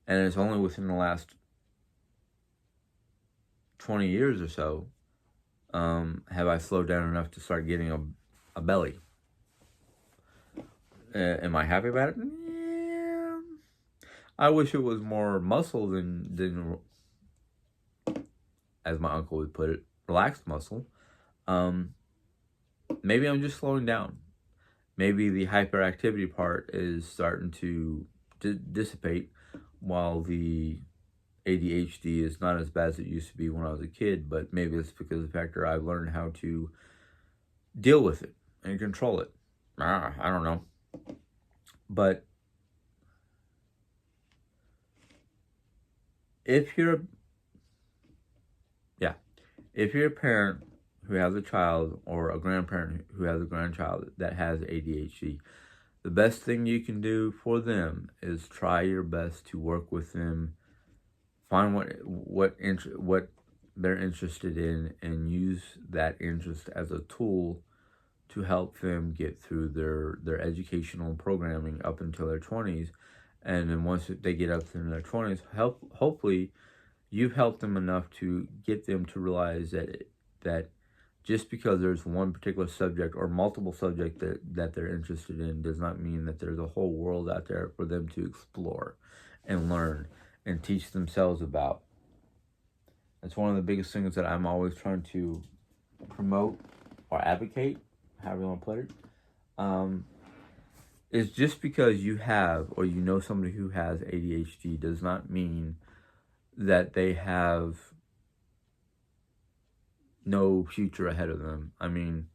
S1: And it's only within the last 20 years or so have I slowed down enough to start getting a belly. Am I happy about it? Yeah. I wish it was more muscle than as my uncle would put it, relaxed muscle. Maybe I'm just slowing down. Maybe the hyperactivity part is starting to dissipate, while the ADHD is not as bad as it used to be when I was a kid. But maybe it's because of the fact that I've learned how to deal with it and control it. I don't know. But if you're a parent who has a child, or a grandparent who has a grandchild that has ADHD, the best thing you can do for them is try your best to work with them, find what they're interested in, and use that interest as a tool to help them get through their educational programming up until their 20s. And then once they get up to their 20s, hopefully you've helped them enough to get them to realize that just because there's one particular subject or multiple subjects that they're interested in does not mean that there's a whole world out there for them to explore and learn and teach themselves about. That's one of the biggest things that I'm always trying to promote or advocate, however you want to put it. Is just because you have or you know somebody who has ADHD does not mean that they have no future ahead of them. I mean,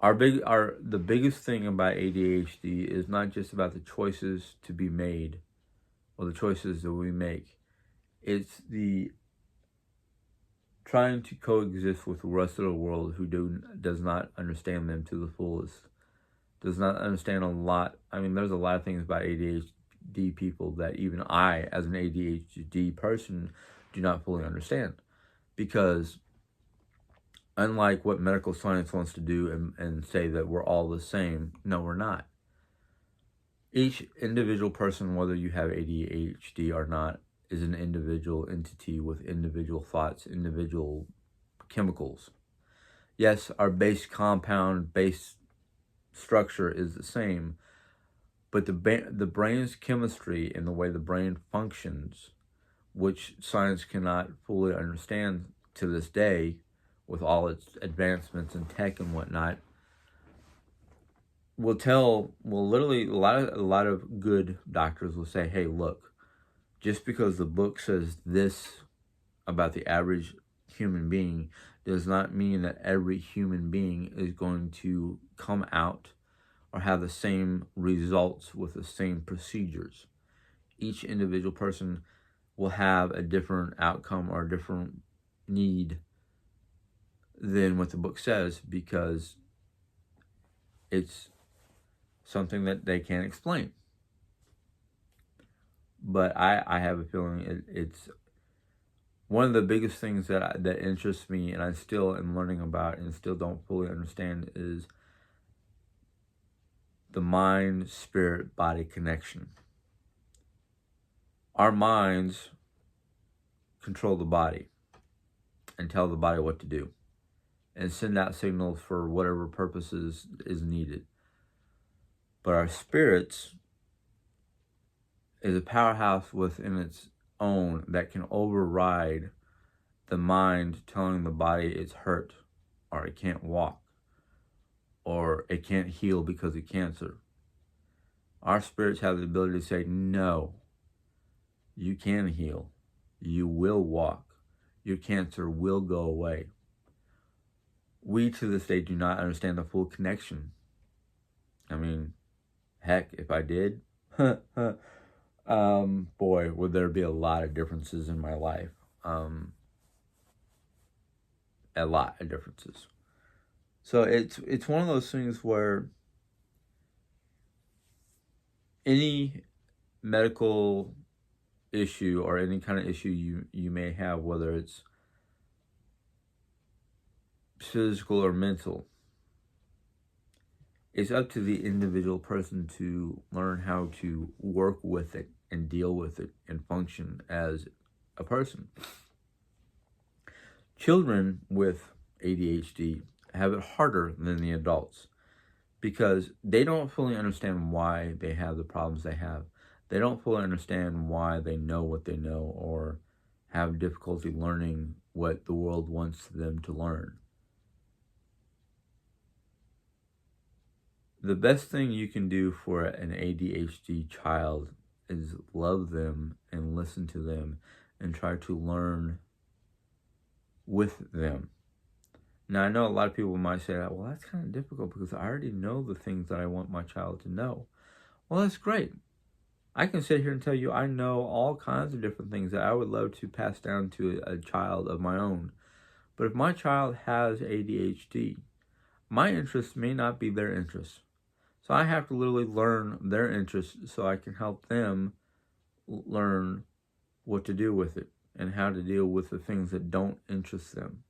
S1: the biggest thing about ADHD is not just about the choices to be made or the choices that we make. It's the trying to coexist with the rest of the world who does not understand them to the fullest. Does not understand a lot. I mean, there's a lot of things about ADHD people that even I, as an ADHD person, do not fully understand. Because unlike what medical science wants to do and say that we're all the same, no, we're not. Each individual person, whether you have ADHD or not, is an individual entity with individual thoughts, individual chemicals. Yes, our base compound, base structure is the same, but the brain's chemistry and the way the brain functions, which science cannot fully understand to this day with all its advancements in tech and whatnot, will literally, a lot of good doctors will say, hey, look, just because the book says this about the average human being does not mean that every human being is going to come out or have the same results with the same procedures. Each individual person will have a different outcome or a different need than what the book says, because it's something that they can't explain. But I have a feeling it's one of the biggest things that interests me, and I still am learning about and still don't fully understand, is the mind-spirit-body connection. Our minds control the body and tell the body what to do and send out signals for whatever purposes is needed. But our spirits is a powerhouse within its own that can override the mind telling the body it's hurt, or it can't walk, or it can't heal because of cancer. Our spirits have the ability to say, no, you can heal. You will walk. Your cancer will go away. We, to this day, do not understand the full connection. I mean, heck, if I did, boy, would there be a lot of differences in my life. A lot of differences. So it's one of those things where any medical issue or any kind of issue you may have, whether it's physical or mental, it's up to the individual person to learn how to work with it and deal with it and function as a person. Children with ADHD have it harder than the adults because they don't fully understand why they have the problems they have. They don't fully understand why they know what they know or have difficulty learning what the world wants them to learn. The best thing you can do for an ADHD child is love them and listen to them and try to learn with them. Now, I know a lot of people might say, well, that's kind of difficult because I already know the things that I want my child to know. Well, that's great. I can sit here and tell you I know all kinds of different things that I would love to pass down to a child of my own. But if my child has ADHD, my interests may not be their interests. So I have to literally learn their interests so I can help them learn what to do with it and how to deal with the things that don't interest them.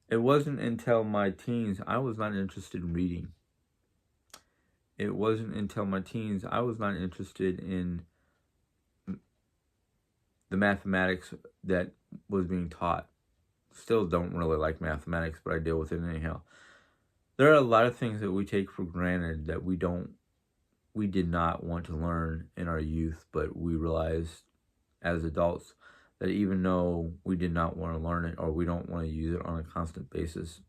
S1: It wasn't until my teens I was not interested in reading. It wasn't until my teens I was not interested in the mathematics that was being taught. still don't really like mathematics, but I deal with it anyhow. There are a lot of things that we take for granted that we did not want to learn in our youth, but we realized as adults that even though we did not want to learn it or we don't want to use it on a constant basis,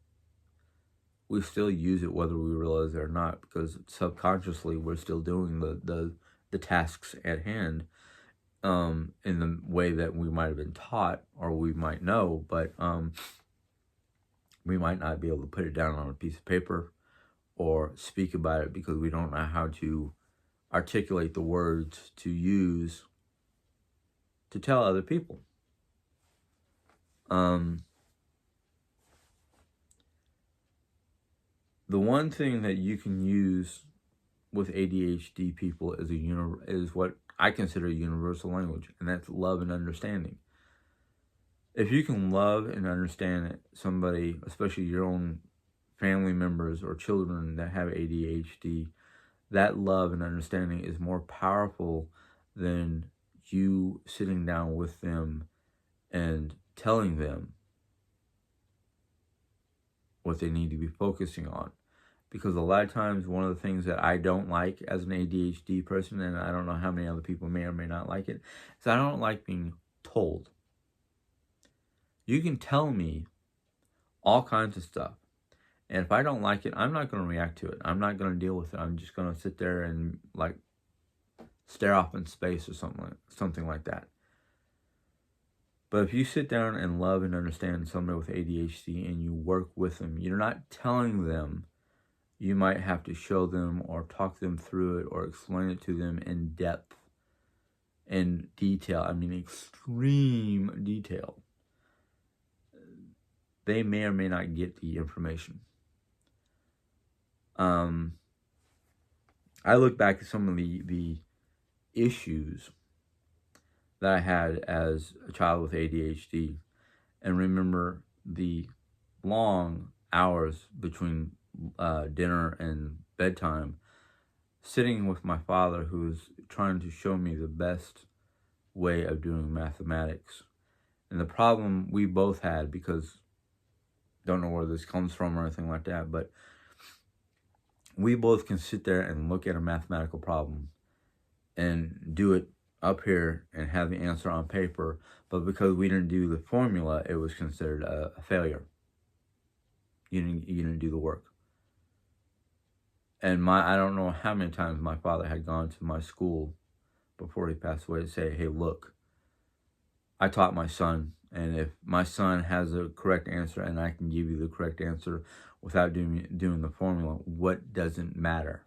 S1: we still use it whether we realize it or not, because subconsciously we're still doing the tasks at hand in the way that we might have been taught or we might know, but we might not be able to put it down on a piece of paper or speak about it because we don't know how to articulate the words to use to tell other people. The one thing that you can use with ADHD people is what I consider a universal language, and that's love and understanding. If you can love and understand somebody, especially your own family members or children that have ADHD, that love and understanding is more powerful than you sitting down with them and telling them what they need to be focusing on. Because a lot of times, one of the things that I don't like as an ADHD person, and I don't know how many other people may or may not like it, is I don't like being told. You can tell me all kinds of stuff, and if I don't like it, I'm not going to react to it. I'm not going to deal with it. I'm just going to sit there and like stare off in space or something like that. But if you sit down and love and understand somebody with ADHD and you work with them, you're not telling them. You might have to show them or talk them through it or explain it to them in depth, in detail. I mean, extreme detail. They may or may not get the information. I look back at some of the issues that I had as a child with ADHD and remember the long hours between dinner and bedtime, sitting with my father who was trying to show me the best way of doing mathematics. And the problem we both had, because don't know where this comes from or anything like that, but we both can sit there and look at a mathematical problem and do it up here and have the answer on paper, but because we didn't do the formula, it was considered a failure. You didn't do the work. And I don't know how many times my father had gone to my school before he passed away to say, hey, look, I taught my son, and if my son has a correct answer and I can give you the correct answer without doing the formula, what doesn't matter?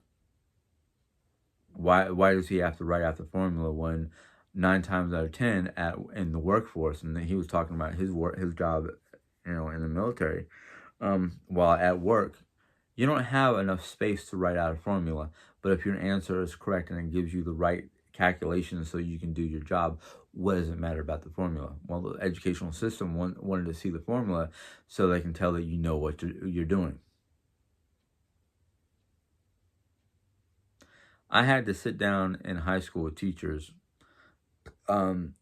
S1: Why does he have to write out the formula when 9 times out of 10 in the workforce, and he was talking about his job, in the military, while at work, you don't have enough space to write out a formula. But if your answer is correct and it gives you the right calculations so you can do your job, what does it matter about the formula? Well, the educational system wanted to see the formula so they can tell that you know what you're doing. I had to sit down in high school with teachers, and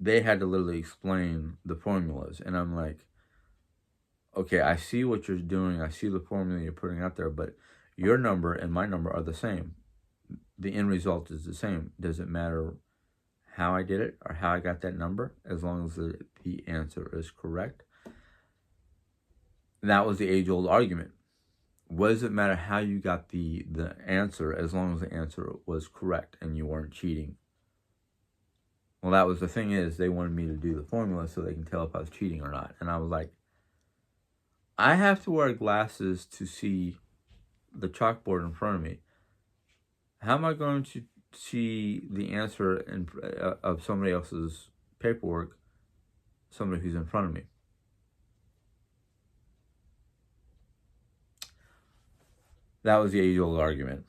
S1: they had to literally explain the formulas. And I'm like, okay, I see what you're doing. I see the formula you're putting out there, but your number and my number are the same. The end result is the same. Does it matter how I did it or how I got that number, as long as the answer is correct? And that was the age-old argument. What does it matter how you got the answer, as long as the answer was correct and you weren't cheating? Well, that was the thing, is they wanted me to do the formula so they can tell if I was cheating or not. And I was like, I have to wear glasses to see the chalkboard in front of me. How am I going to see the answer of somebody else's paperwork, somebody who's in front of me? That was the age-old argument.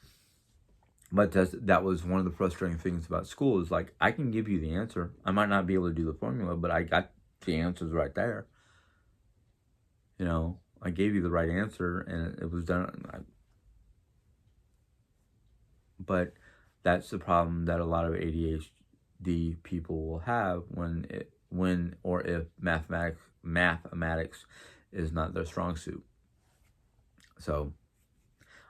S1: But that was one of the frustrating things about school, is like, I can give you the answer. I might not be able to do the formula, but I got the answers right there. I gave you the right answer and it was done. But that's the problem that a lot of ADHD people will have when or if mathematics mathematics is not their strong suit. So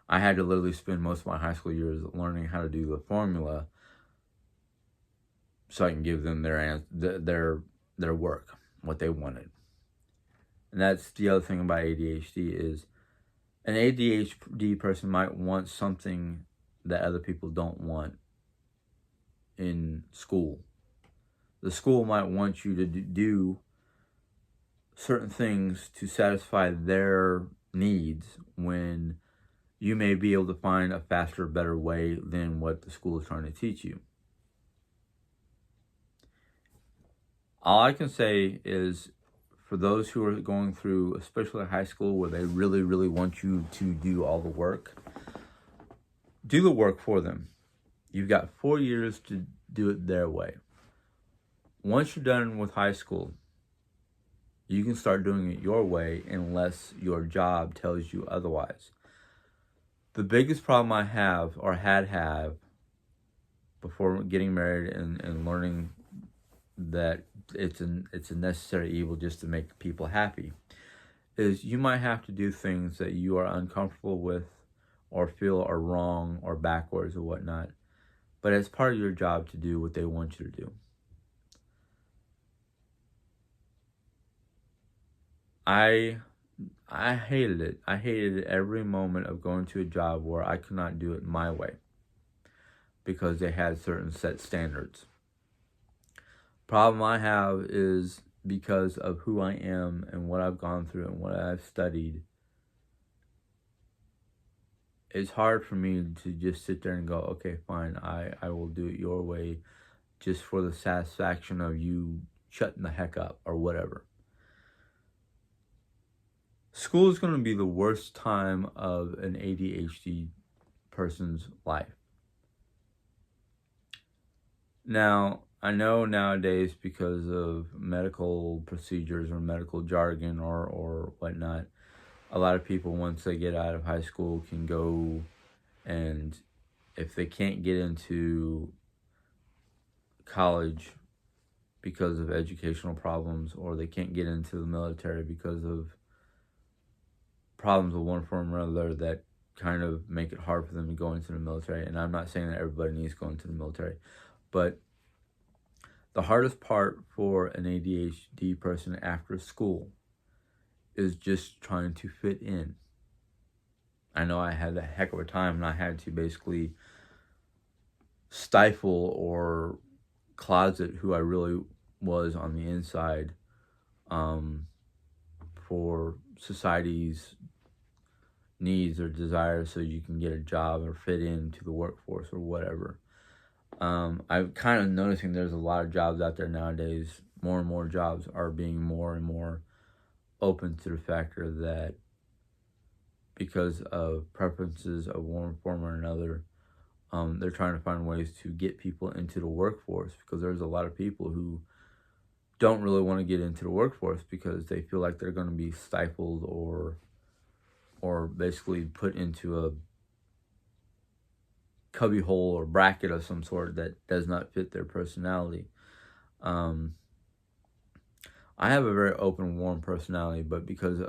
S1: I had to literally spend most of my high school years learning how to do the formula so I can give them their work, what they wanted. And that's the other thing about ADHD is an ADHD person might want something that other people don't want in school. The school might want you to do certain things to satisfy their needs when you may be able to find a faster, better way than what the school is trying to teach you. All I can say is for those who are going through, especially high school, where they really, really want you to do all the work, do the work for them. You've got 4 years to do it their way. Once you're done with high school, you can start doing it your way unless your job tells you otherwise. The biggest problem I have or had before getting married and learning that it's a necessary evil just to make people happy is you might have to do things that you are uncomfortable with or feel are wrong or backwards or whatnot. But it's part of your job to do what they want you to do. I hated it. I hated every moment of going to a job where I could not do it my way because they had certain set standards. Problem I have is because of who I am and what I've gone through and what I've studied, it's hard for me to just sit there and go, okay, fine, I will do it your way just for the satisfaction of you shutting the heck up or whatever. School is going to be the worst time of an ADHD person's life. Now, I know nowadays because of medical procedures or medical jargon or whatnot, a lot of people, once they get out of high school, can go and if they can't get into college because of educational problems or they can't get into the military because of problems of one form or another that kind of make it hard for them to go into the military. And I'm not saying that everybody needs to go into the military, but the hardest part for an ADHD person after school is just trying to fit in. I know I had a heck of a time and I had to basically stifle or closet who I really was on the inside for society's needs or desires so you can get a job or fit into the workforce or whatever. I'm kind of noticing there's a lot of jobs out there nowadays. More and more jobs are being more and more open to the factor that because of preferences of one form or another, they're trying to find ways to get people into the workforce because there's a lot of people who don't really want to get into the workforce because they feel like they're going to be stifled or basically put into a cubbyhole or bracket of some sort that does not fit their personality. I have a very open, warm personality, but because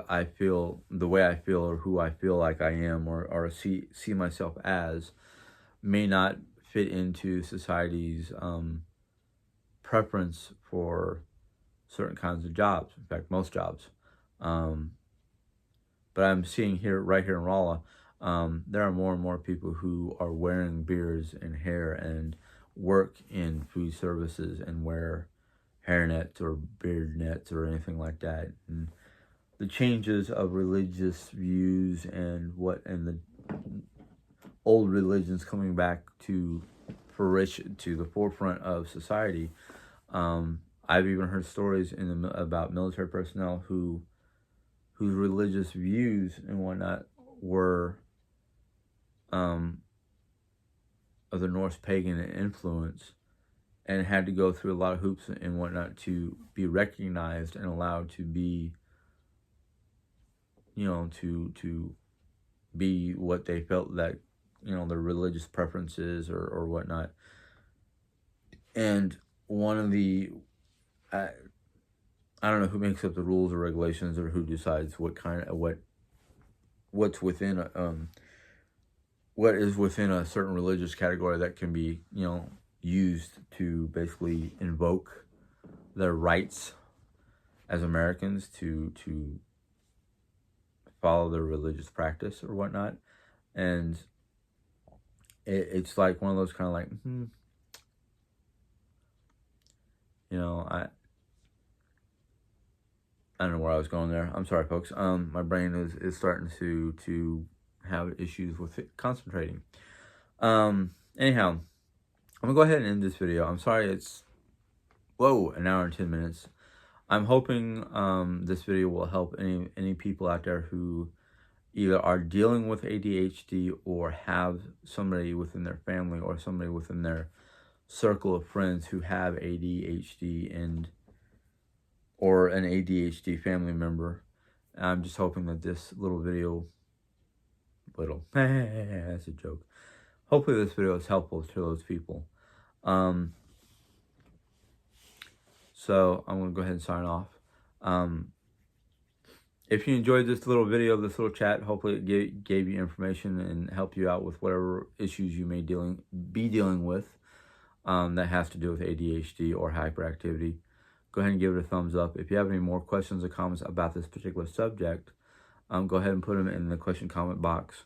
S1: I feel the way I feel or who I feel like I am or see myself as may not fit into society's preference for certain kinds of jobs. In fact, most jobs. But I'm seeing right here in Rolla, there are more and more people who are wearing beards and hair and work in food services and wear hair nets or beard nets or anything like that. And the changes of religious views and the old religions coming back to fruition, to the forefront of society. I've even heard stories about military personnel whose religious views and whatnot were of the Norse pagan influence and had to go through a lot of hoops and whatnot to be recognized and allowed to be, to be what they felt that, their religious preferences or whatnot. And one of the, I don't know who makes up the rules or regulations or who decides what kind of, what's within what is within a certain religious category that can be, used to basically invoke their rights as Americans to follow their religious practice or whatnot. And it's like one of those kind of like, I don't know where I was going there. I'm sorry, folks. My brain is starting to have issues with it concentrating. Anyhow, I'm gonna go ahead and end this video. I'm sorry it's, an hour and 10 minutes. I'm hoping this video will help any people out there who either are dealing with ADHD or have somebody within their family or somebody within their circle of friends who have ADHD or an ADHD family member. I'm just hoping that this little video, that's a joke. Hopefully this video is helpful to those people. So I'm going to go ahead and sign off. If you enjoyed this little video, this little chat, hopefully it gave you information and helped you out with whatever issues you may be dealing with that has to do with ADHD or hyperactivity. Go ahead and give it a thumbs up. If you have any more questions or comments about this particular subject, go ahead and put them in the question comment box,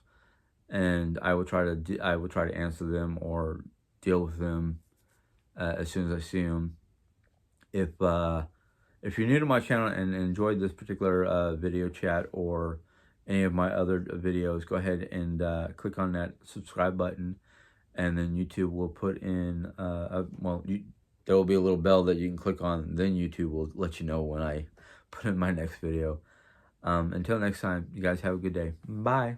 S1: and I will try to answer them or deal with them as soon as I see them. If you're new to my channel and enjoyed this particular video chat or any of my other videos, go ahead and click on that subscribe button, and then YouTube will put in there will be a little bell that you can click on. Then YouTube will let you know when I put in my next video. Until next time, you guys have a good day. Bye.